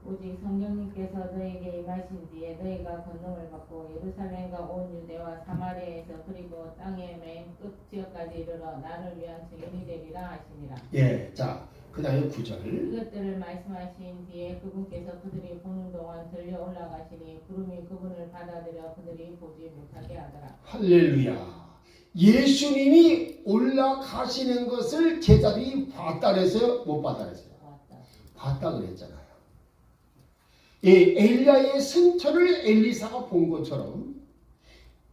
C: 오직 성령님께서 너에게 임하신 뒤에 너희가 권능을 받고 예루살렘과 온 유대와 사마리아에서 그리고 땅의 맨 끝 지역까지 이르러 나를 위한 증인이 되리라 하시니라.
B: 예, 자, 그 다음에 9절.
C: 이것들을 말씀하신 뒤에 그분께서 그들이 보는 동안 들려 올라가시니 구름이 그분을 받아들여 그들이 보지 못하게 하더라.
B: 할렐루야. 예수님이 올라가시는 것을 제자들이 봤다 그랬어요? 못 봤다 그랬어요? 봤다 그랬잖아요. 엘리야의 승천을 엘리사가 본 것처럼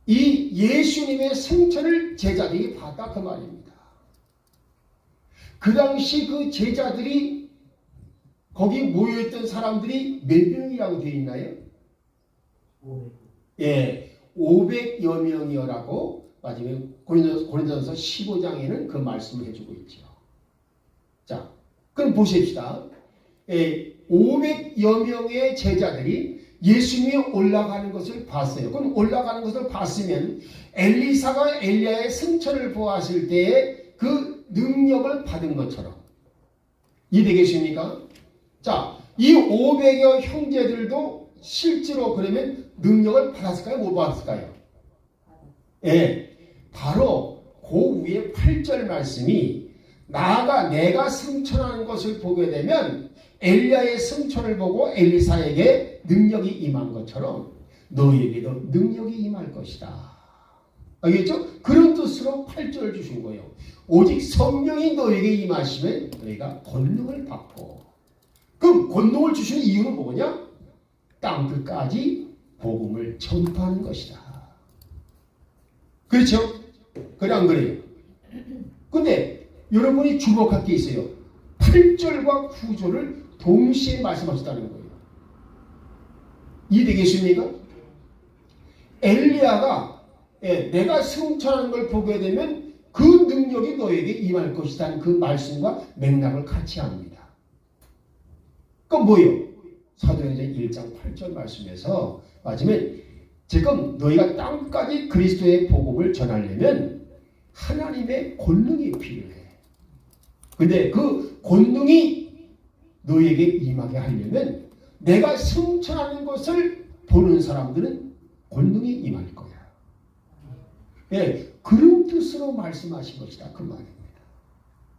B: 이 예수님의 승천을 제자들이 봤다 그 말입니다. 그 당시 그 제자들이 거기 모여있던 사람들이 몇 명이라고 되어 있나요?
A: 500.
B: 예, 500여 명이라고 마지막에 고린도전서 15장에는 그 말씀을 해주고 있죠. 자, 그럼 보십시다. 500여 명의 제자들이 예수님이 올라가는 것을 봤어요. 그럼 올라가는 것을 봤으면 엘리사가 엘리야의 승천을 보았을 때에 그 능력을 받은 것처럼 이해되겠습니까? 자, 이 500여 형제들도 실제로 그러면 능력을 받았을까요? 못 받았을까요? 예, 바로 그 위에 8절 말씀이 나아가 내가 승천하는 것을 보게 되면 엘리야의 승천을 보고 엘리사에게 능력이 임한 것처럼 너희에게도 능력이 임할 것이다. 알겠죠? 그런 뜻으로 8절을 주신 거예요. 오직 성령이 너에게 임하시면 너희가 권능을 받고. 그럼 권능을 주시는 이유는 뭐냐? 땅끝까지 복음을 전파하는 것이다. 그렇죠? 그래 안 그래요? 근데 여러분이 주목할 게 있어요. 8절과 9절을 동시에 말씀하셨다는 거예요. 이해되겠습니까? 엘리야가 내가 승천하는 걸 보게 되면 그 능력이 너에게 임할 것이라는 그 말씀과 맥락을 같이 합니다. 그건 뭐예요? 사도행전 1장 8절 말씀에서 마지막에 지금 너희가 땅까지 그리스도의 복음을 전하려면 하나님의 권능이 필요해. 근데 그 권능이 너희에게 임하게 하려면 내가 승천하는 것을 보는 사람들은 권능이 임할 거야. 예, 그런 뜻으로 말씀하신 것이다. 그 말입니다.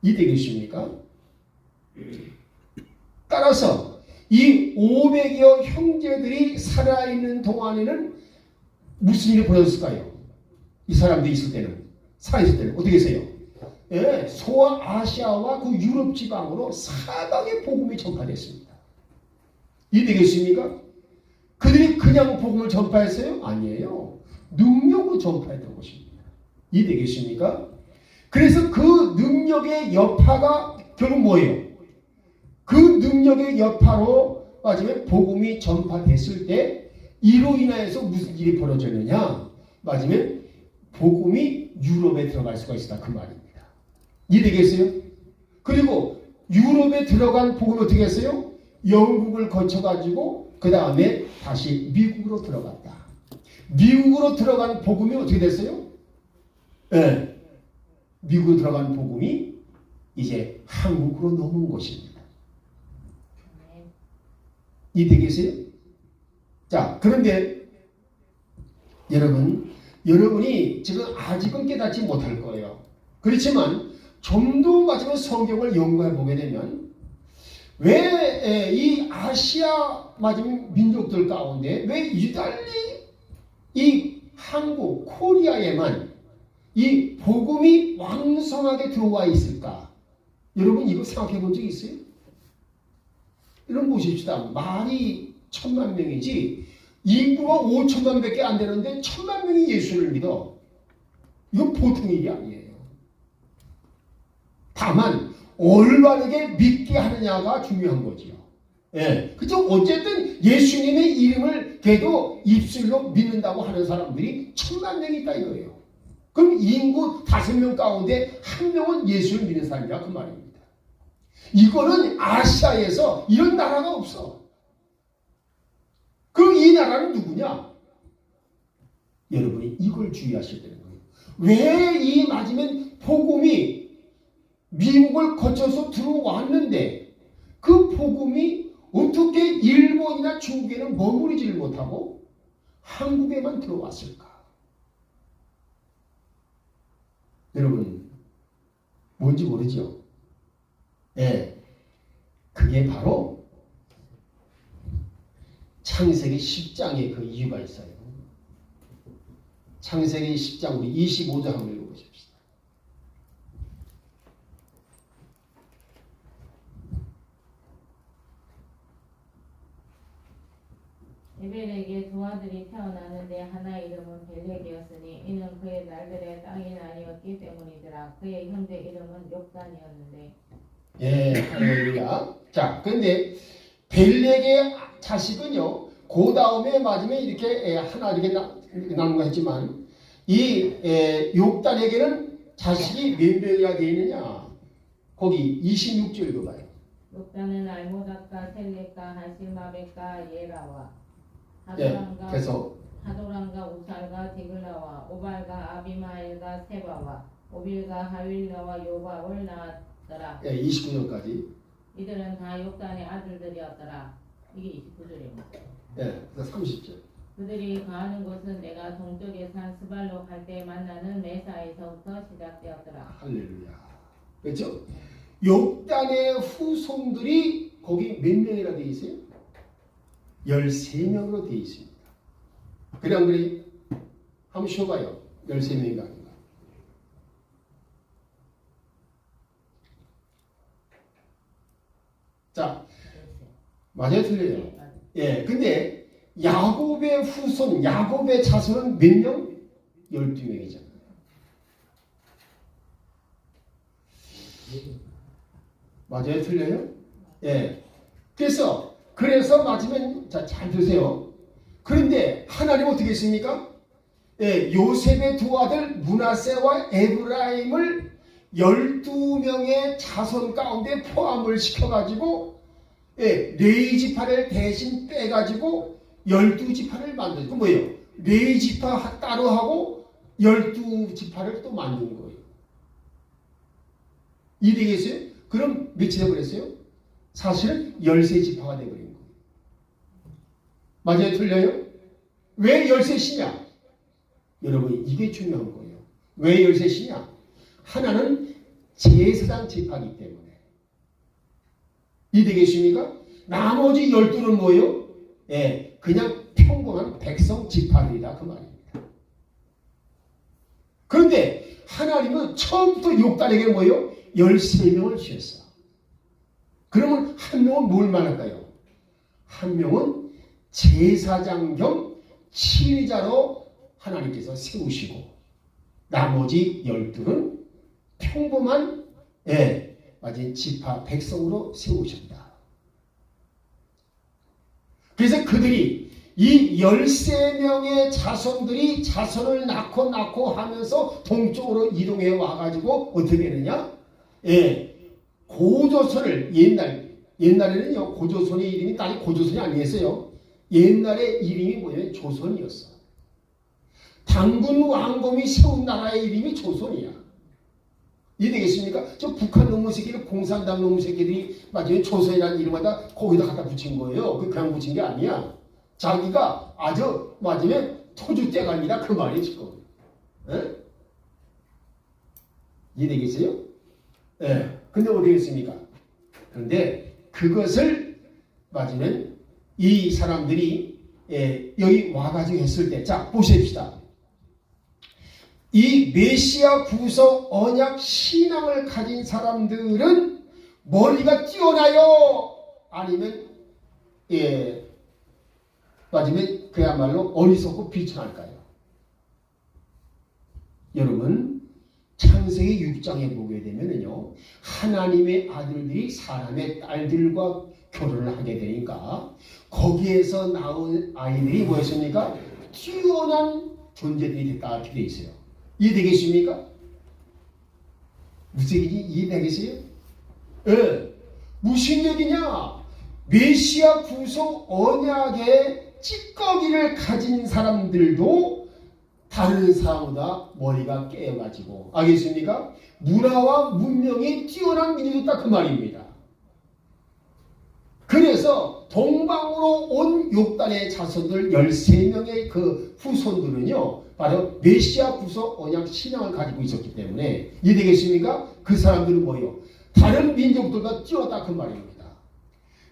B: 이해되겠습니까? 따라서 이 500여 형제들이 살아있는 동안에는 무슨 일이 벌어졌을까요? 이 사람들이 있을 때는, 살아있을 때는 어떻게 했어요? 예, 소아시아와 그 유럽 지방으로 사방에 복음이 전파됐습니다. 이해되겠습니까? 그들이 그냥 복음을 전파했어요? 아니에요. 능력으로 전파했던 것입니다. 이해되겠습니까? 그래서 그 능력의 여파가 결국 뭐예요? 그 능력의 여파로 마지막에 복음이 전파됐을 때 이로 인하여서 무슨 일이 벌어졌느냐? 마지막에 복음이 유럽에 들어갈 수가 있다. 그 말입니다. 이해되겠어요? 그리고 유럽에 들어간 복음이 어떻게 했어요? 영국을 거쳐가지고 그 다음에 다시 미국으로 들어갔다. 미국으로 들어간 복음이 어떻게 됐어요? 네. 미국으로 들어간 복음이 이제 한국으로 넘은 것입니다. 이해되겠어요? 자, 그런데 여러분이 지금 아직은 깨닫지 못할 거예요. 그렇지만 좀 더 마지막 성경을 연구해 보게 되면 왜 이 아시아 마지막 민족들 가운데 왜 유달리 이 한국, 코리아에만 이 복음이 왕성하게 들어와 있을까? 여러분 이거 생각해 본 적 있어요? 여러분 보십시다. 말이 1000만 명이지 인구가 5천만 밖에 안 되는데 1000만 명이 예수를 믿어. 이건 보통 일이 아니에요. 다만 올바르게 믿게 하느냐가 중요한 거지요. 예, 그죠? 어쨌든 예수님의 이름을 걔도 입술로 믿는다고 하는 사람들이 1000만 명이 있다 이거예요. 그럼 인구 5명 가운데 1명은 예수를 믿는 사람이라 그 말입니다. 이거는 아시아에서 이런 나라가 없어. 그럼 이 나라는 누구냐? 여러분이 이걸 주의하셔야 되는 거예요. 왜 이 맞으면 복음이 미국을 거쳐서 들어왔는데 그 복음이 어떻게 일본이나 중국에는 머무르지를 못하고 한국에만 들어왔을까? 여러분 뭔지 모르죠? 예, 그게 바로 창세기 10장에 그 이유가 있어요. 창세기 10장 우리 25절 한번 읽어보십시오.
C: 에벨에게 두 아들이 태어나는데 하나 이름은 벨렉이었으니 이는 그의 날들의 땅이 아니었기 때문이더라. 그의 형제 이름은 욕단이었는데.
B: 예, 할렐루야. 자, 그런데 벨렉의 자식은요, 그 다음에 맞으면 이렇게 하나 이렇게 나눈 거 했지만 이 욕단에게는 자식이 몇 명이나 되어 있느냐? 거기 26절 읽어봐요.
C: 욕단은 알모닥과 셀렉과 하실마벳과 예라와
B: 예, 그래서
C: 하도람과 우살과 디글라와 오발과 아비마엘과 세바와 오빌과 하윌라와 요밥을 낳았더라.
B: 예, 29절까지.
C: 이들은 다 욕단의 아들들이었더라. 이게 29절입니다.
B: 예, 그래서 30절.
C: 그들이 거하는 곳은 내가 동쪽에 산 스발로 갈 때 만나는 메사에서부터 시작되었더라.
B: 할렐루야. 그렇죠? 욕단의 후손들이 거기 몇 명이나 되어 있어요? 13명으로 되어 있습니다. 그래 안 그래? 한번 쉬어봐요. 13명인가 아닌가? 자, 맞아요? 틀려요? 예, 근데 야곱의 후손, 야곱의 자손은 몇 명? 12명이잖아요. 맞아요? 틀려요? 예. 그래서 맞으면 자, 잘 드세요. 그런데 하나님은 어떻게 했습니까? 예, 요셉의 두 아들 므낫세와 에브라임을 12명의 자손 가운데 포함을 시켜가지고 예, 레위 지파를 대신 빼가지고 12지파를 만들고 뭐예요? 레위 지파 따로 하고 12지파를 또 만든 거예요. 이해되겠어요? 그럼 몇이 되어버렸어요? 사실은 13지파가 되어버린 거예요. 맞아요? 틀려요? 왜 13시냐? 여러분 이게 중요한 거예요. 왜 13시냐? 하나는 제사장 지파이기 때문에. 이해되겠습니까? 나머지 12는 뭐예요? 예, 그냥 평범한 백성 지파들이다 그 말입니다. 그런데 하나님은 처음부터 욕단에게 뭐예요? 13명을 주셨어. 그러면 한 명은 뭘 말할까요? 한 명은 제사장 겸 치리자로 하나님께서 세우시고 나머지 12는 평범한 맞은 지파 백성으로 세우셨다. 그래서 그들이 이 13명의 자손들이 자손을 낳고 하면서 동쪽으로 이동해 와가지고 어떻게 되느냐? 고조선을 옛날에는요 고조선의 이름이 딸이 고조선이 아니었어요. 옛날에 이름이 뭐냐면 조선이었어. 당군 왕검이 세운 나라의 이름이 조선이야. 이해되겠습니까? 저 북한 놈의 새끼들 공산당 놈의 새끼들이 마지막에 조선이라는 이름에다 거기다 갖다 붙인 거예요. 그냥 붙인 게 아니야. 자기가 아주 마지막에 토주대간이다 그 말이 지금. 이해되겠어요? 근데 어떻게 했습니까? 그런데 그것을 마지막에 이 사람들이 여기 와가지고 했을 때, 자 보십시다. 이 메시아 구속 언약 신앙을 가진 사람들은 머리가 뛰어나요? 아니면 마지막에 그야말로 어리석고 비천할까요? 여러분 창세기 6장에 보게 되면은요 하나님의 아들들이 사람의 딸들과 결혼을 하게 되니까 거기에서 나온 아이들이 뭐였습니까? 뛰어난 존재들이 됐다 이렇게 돼 있어요. 이해되겠습니까? 무슨 얘기지? 이해되겠어요? 무슨 얘기냐? 메시아 구속 언약의 찌꺼기를 가진 사람들도 다른 사람보다 머리가 깨어가지고 알겠습니까? 문화와 문명이 뛰어난 민족이다 그 말입니다. 그래서 동방으로 온 욕단의 자손들 13명의 그 후손들은요 바로 메시아 구속 언약 신앙을 가지고 있었기 때문에 이해되겠습니까? 그 사람들은 뭐예요? 다른 민족들과 뛰어다 그 말입니다.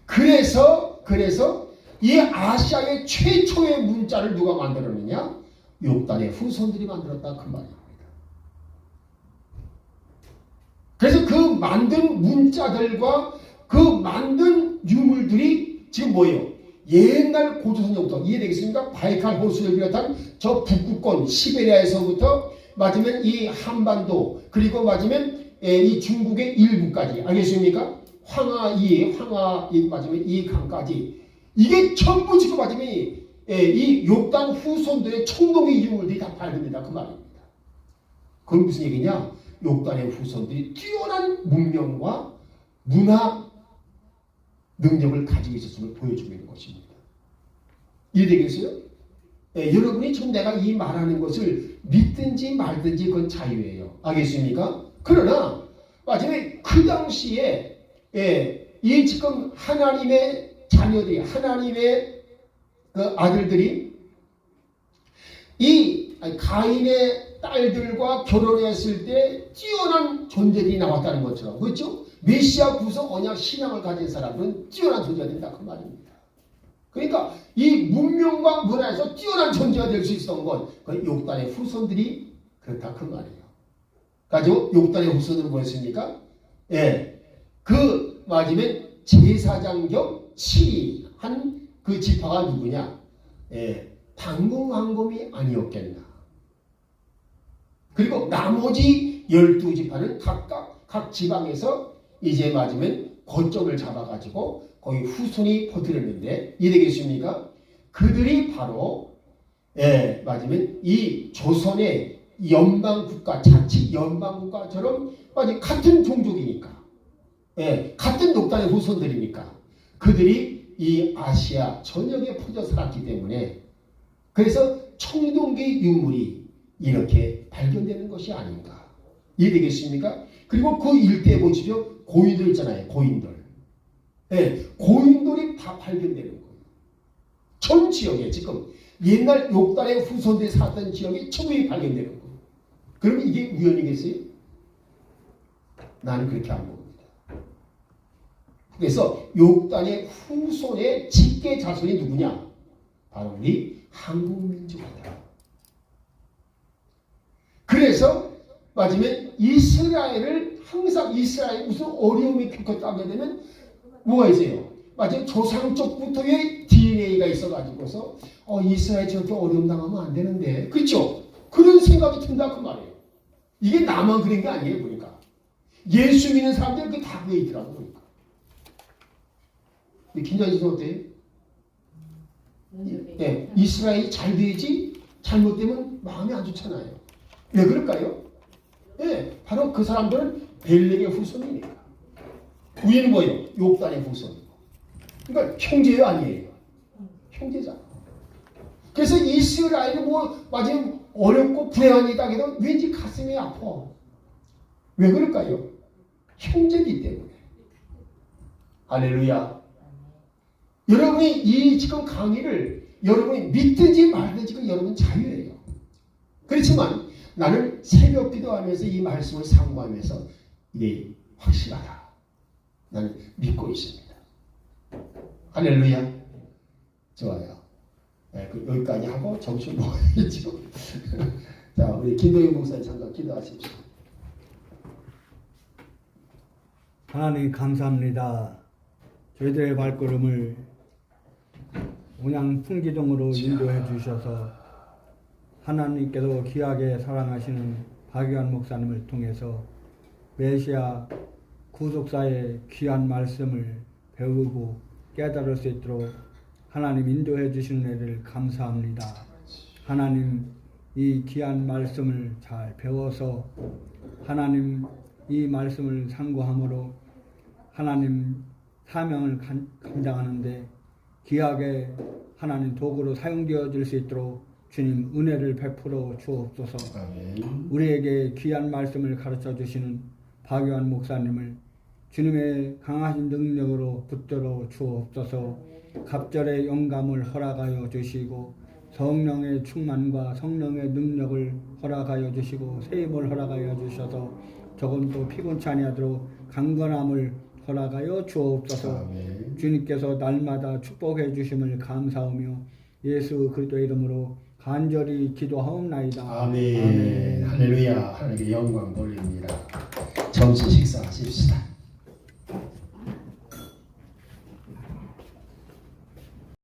B: 그래서 이 아시아의 최초의 문자를 누가 만들었느냐? 욕단의 후손들이 만들었다 그 말입니다. 그래서 그 만든 문자들과 그 만든 유물들이 지금 뭐예요? 옛날 고조선부터 이해되겠습니까? 바이칼 호수를 비롯한 저 북극권 시베리아에서부터 맞으면 이 한반도 그리고 맞으면 이 중국의 일부까지 알겠습니까? 황하 맞으면 이 강까지 이게 전부 지금 맞으면 이 욕단 후손들의 총동의 유물들이 다 발견된다 그 말입니다. 그건 무슨 얘기냐? 욕단의 후손들이 뛰어난 문명과 문화 능력을 가지고 있었음을 보여주고 있는 것입니다. 이해되겠어요? 여러분이 지금 내가 이 말하는 것을 믿든지 말든지 그건 자유예요. 알겠습니까? 그러나 마지막에 그 당시에 이 지금 하나님의 자녀들이 하나님의 그 아들들이 이 가인의 딸들과 결혼했을 때 뛰어난 존재들이 나왔다는 것처럼 그렇죠? 메시아 구속 언약 신앙을 가진 사람은 뛰어난 존재가 된다 그 말입니다. 그러니까 이 문명과 문화에서 뛰어난 존재가 될 수 있었던 건 그 욕단의 후손들이 그렇다 그 말이에요. 가지고 욕단의 후손들은 뭐였습니까? 그 마지막에 제사장 겸 치리한 그 지파가 누구냐? 당군 왕검이 아니었겠나. 그리고 나머지 12지파는 각각 각 지방에서 이제 맞으면 거점을 잡아가지고 거기 후손이 퍼뜨렸는데 이해되겠습니까? 그들이 바로 맞으면 이 조선의 연방국가 자치 연방국가처럼 같은 종족이니까 같은 녹단의 후손들이니까 그들이 이 아시아 전역에 퍼져 살았기 때문에 그래서 청동기 유물이 이렇게 발견되는 것이 아닌가. 이해되겠습니까? 그리고 그 일대에 보시죠. 고인들 있잖아요. 고인들. 고인들이 다 발견되는 거예요. 전 지역에 지금 옛날 욕단의 후손들이 살았던 지역에 천국이 발견되는 거예요. 그러면 이게 우연이겠어요? 나는 그렇게 안 봅니다. 그래서 욕단의 후손의 직계 자손이 누구냐? 바로 우리 한국민족이다. 그래서 마지막에 이스라엘을 항상 이스라엘 무슨 어려움이 겪었다게 되면 뭐가 있어요? 마치 조상 쪽부터의 DNA가 있어가지고서 이스라엘 저렇게 어려움 당하면 안 되는데, 그렇죠? 그런 생각이 든다 그 말이에요. 이게 나만 그런 게 아니에요. 보니까 예수 믿는 사람들 그 다 그게 있더라고. 보니까 김장희 선 어때요? 네, 이스라엘이 잘 돼야지 잘못되면 마음이 안 좋잖아요. 왜 그럴까요? 네, 바로 그 사람들은 벨렉의 후손이니까. 우리는 뭐예요? 욕단의 후손이고. 그러니까 형제예요, 아니에요? 형제잖아. 그래서 이스라엘이 마지막 어렵고 불행한 일이 하게 되면 왠지 가슴이 아파. 왜 그럴까요? 형제이기 때문에. 할렐루야. 여러분이 이 지금 강의를 여러분이 믿든지 말든지 그 여러분 자유예요. 그렇지만 나는 새벽 기도하면서 이 말씀을 상고하면서 이게 확실하다. 나는 믿고 있습니다. 할렐루야. 좋아요. 네, 여기까지 하고 점심 먹어야죠. 자, 우리 김동현 목사님 잠깐 기도하십시오.
A: 하나님 감사합니다. 저희들의 발걸음을 온양 풍기동으로 인도해 주셔서 하나님께서 귀하게 사랑하시는 박유한 목사님을 통해서 메시아 구속사의 귀한 말씀을 배우고 깨달을 수 있도록 하나님 인도해 주시는 애를 감사합니다. 하나님 이 귀한 말씀을 잘 배워서 하나님 이 말씀을 상고함으로 하나님 사명을 감당하는데 귀하게 하나님 도구로 사용되어질 수 있도록 주님 은혜를 베풀어 주옵소서.
B: 아멘.
A: 우리에게 귀한 말씀을 가르쳐 주시는 박유한 목사님을 주님의 강하신 능력으로 붙들어 주옵소서. 갑절의 영감을 허락하여 주시고 성령의 충만과 성령의 능력을 허락하여 주시고 세임을 허락하여 주셔서 조금도 피곤치 아니하도록 강건함을 허락하여 주옵소서.
B: 아멘.
A: 주님께서 날마다 축복해 주심을 감사하며 예수 그리스도의 이름으로 간절히 기도하옵나이다.
B: 아멘.
A: 아멘.
B: 할렐루야. 하나님께 영광 돌립니다. 점심 식사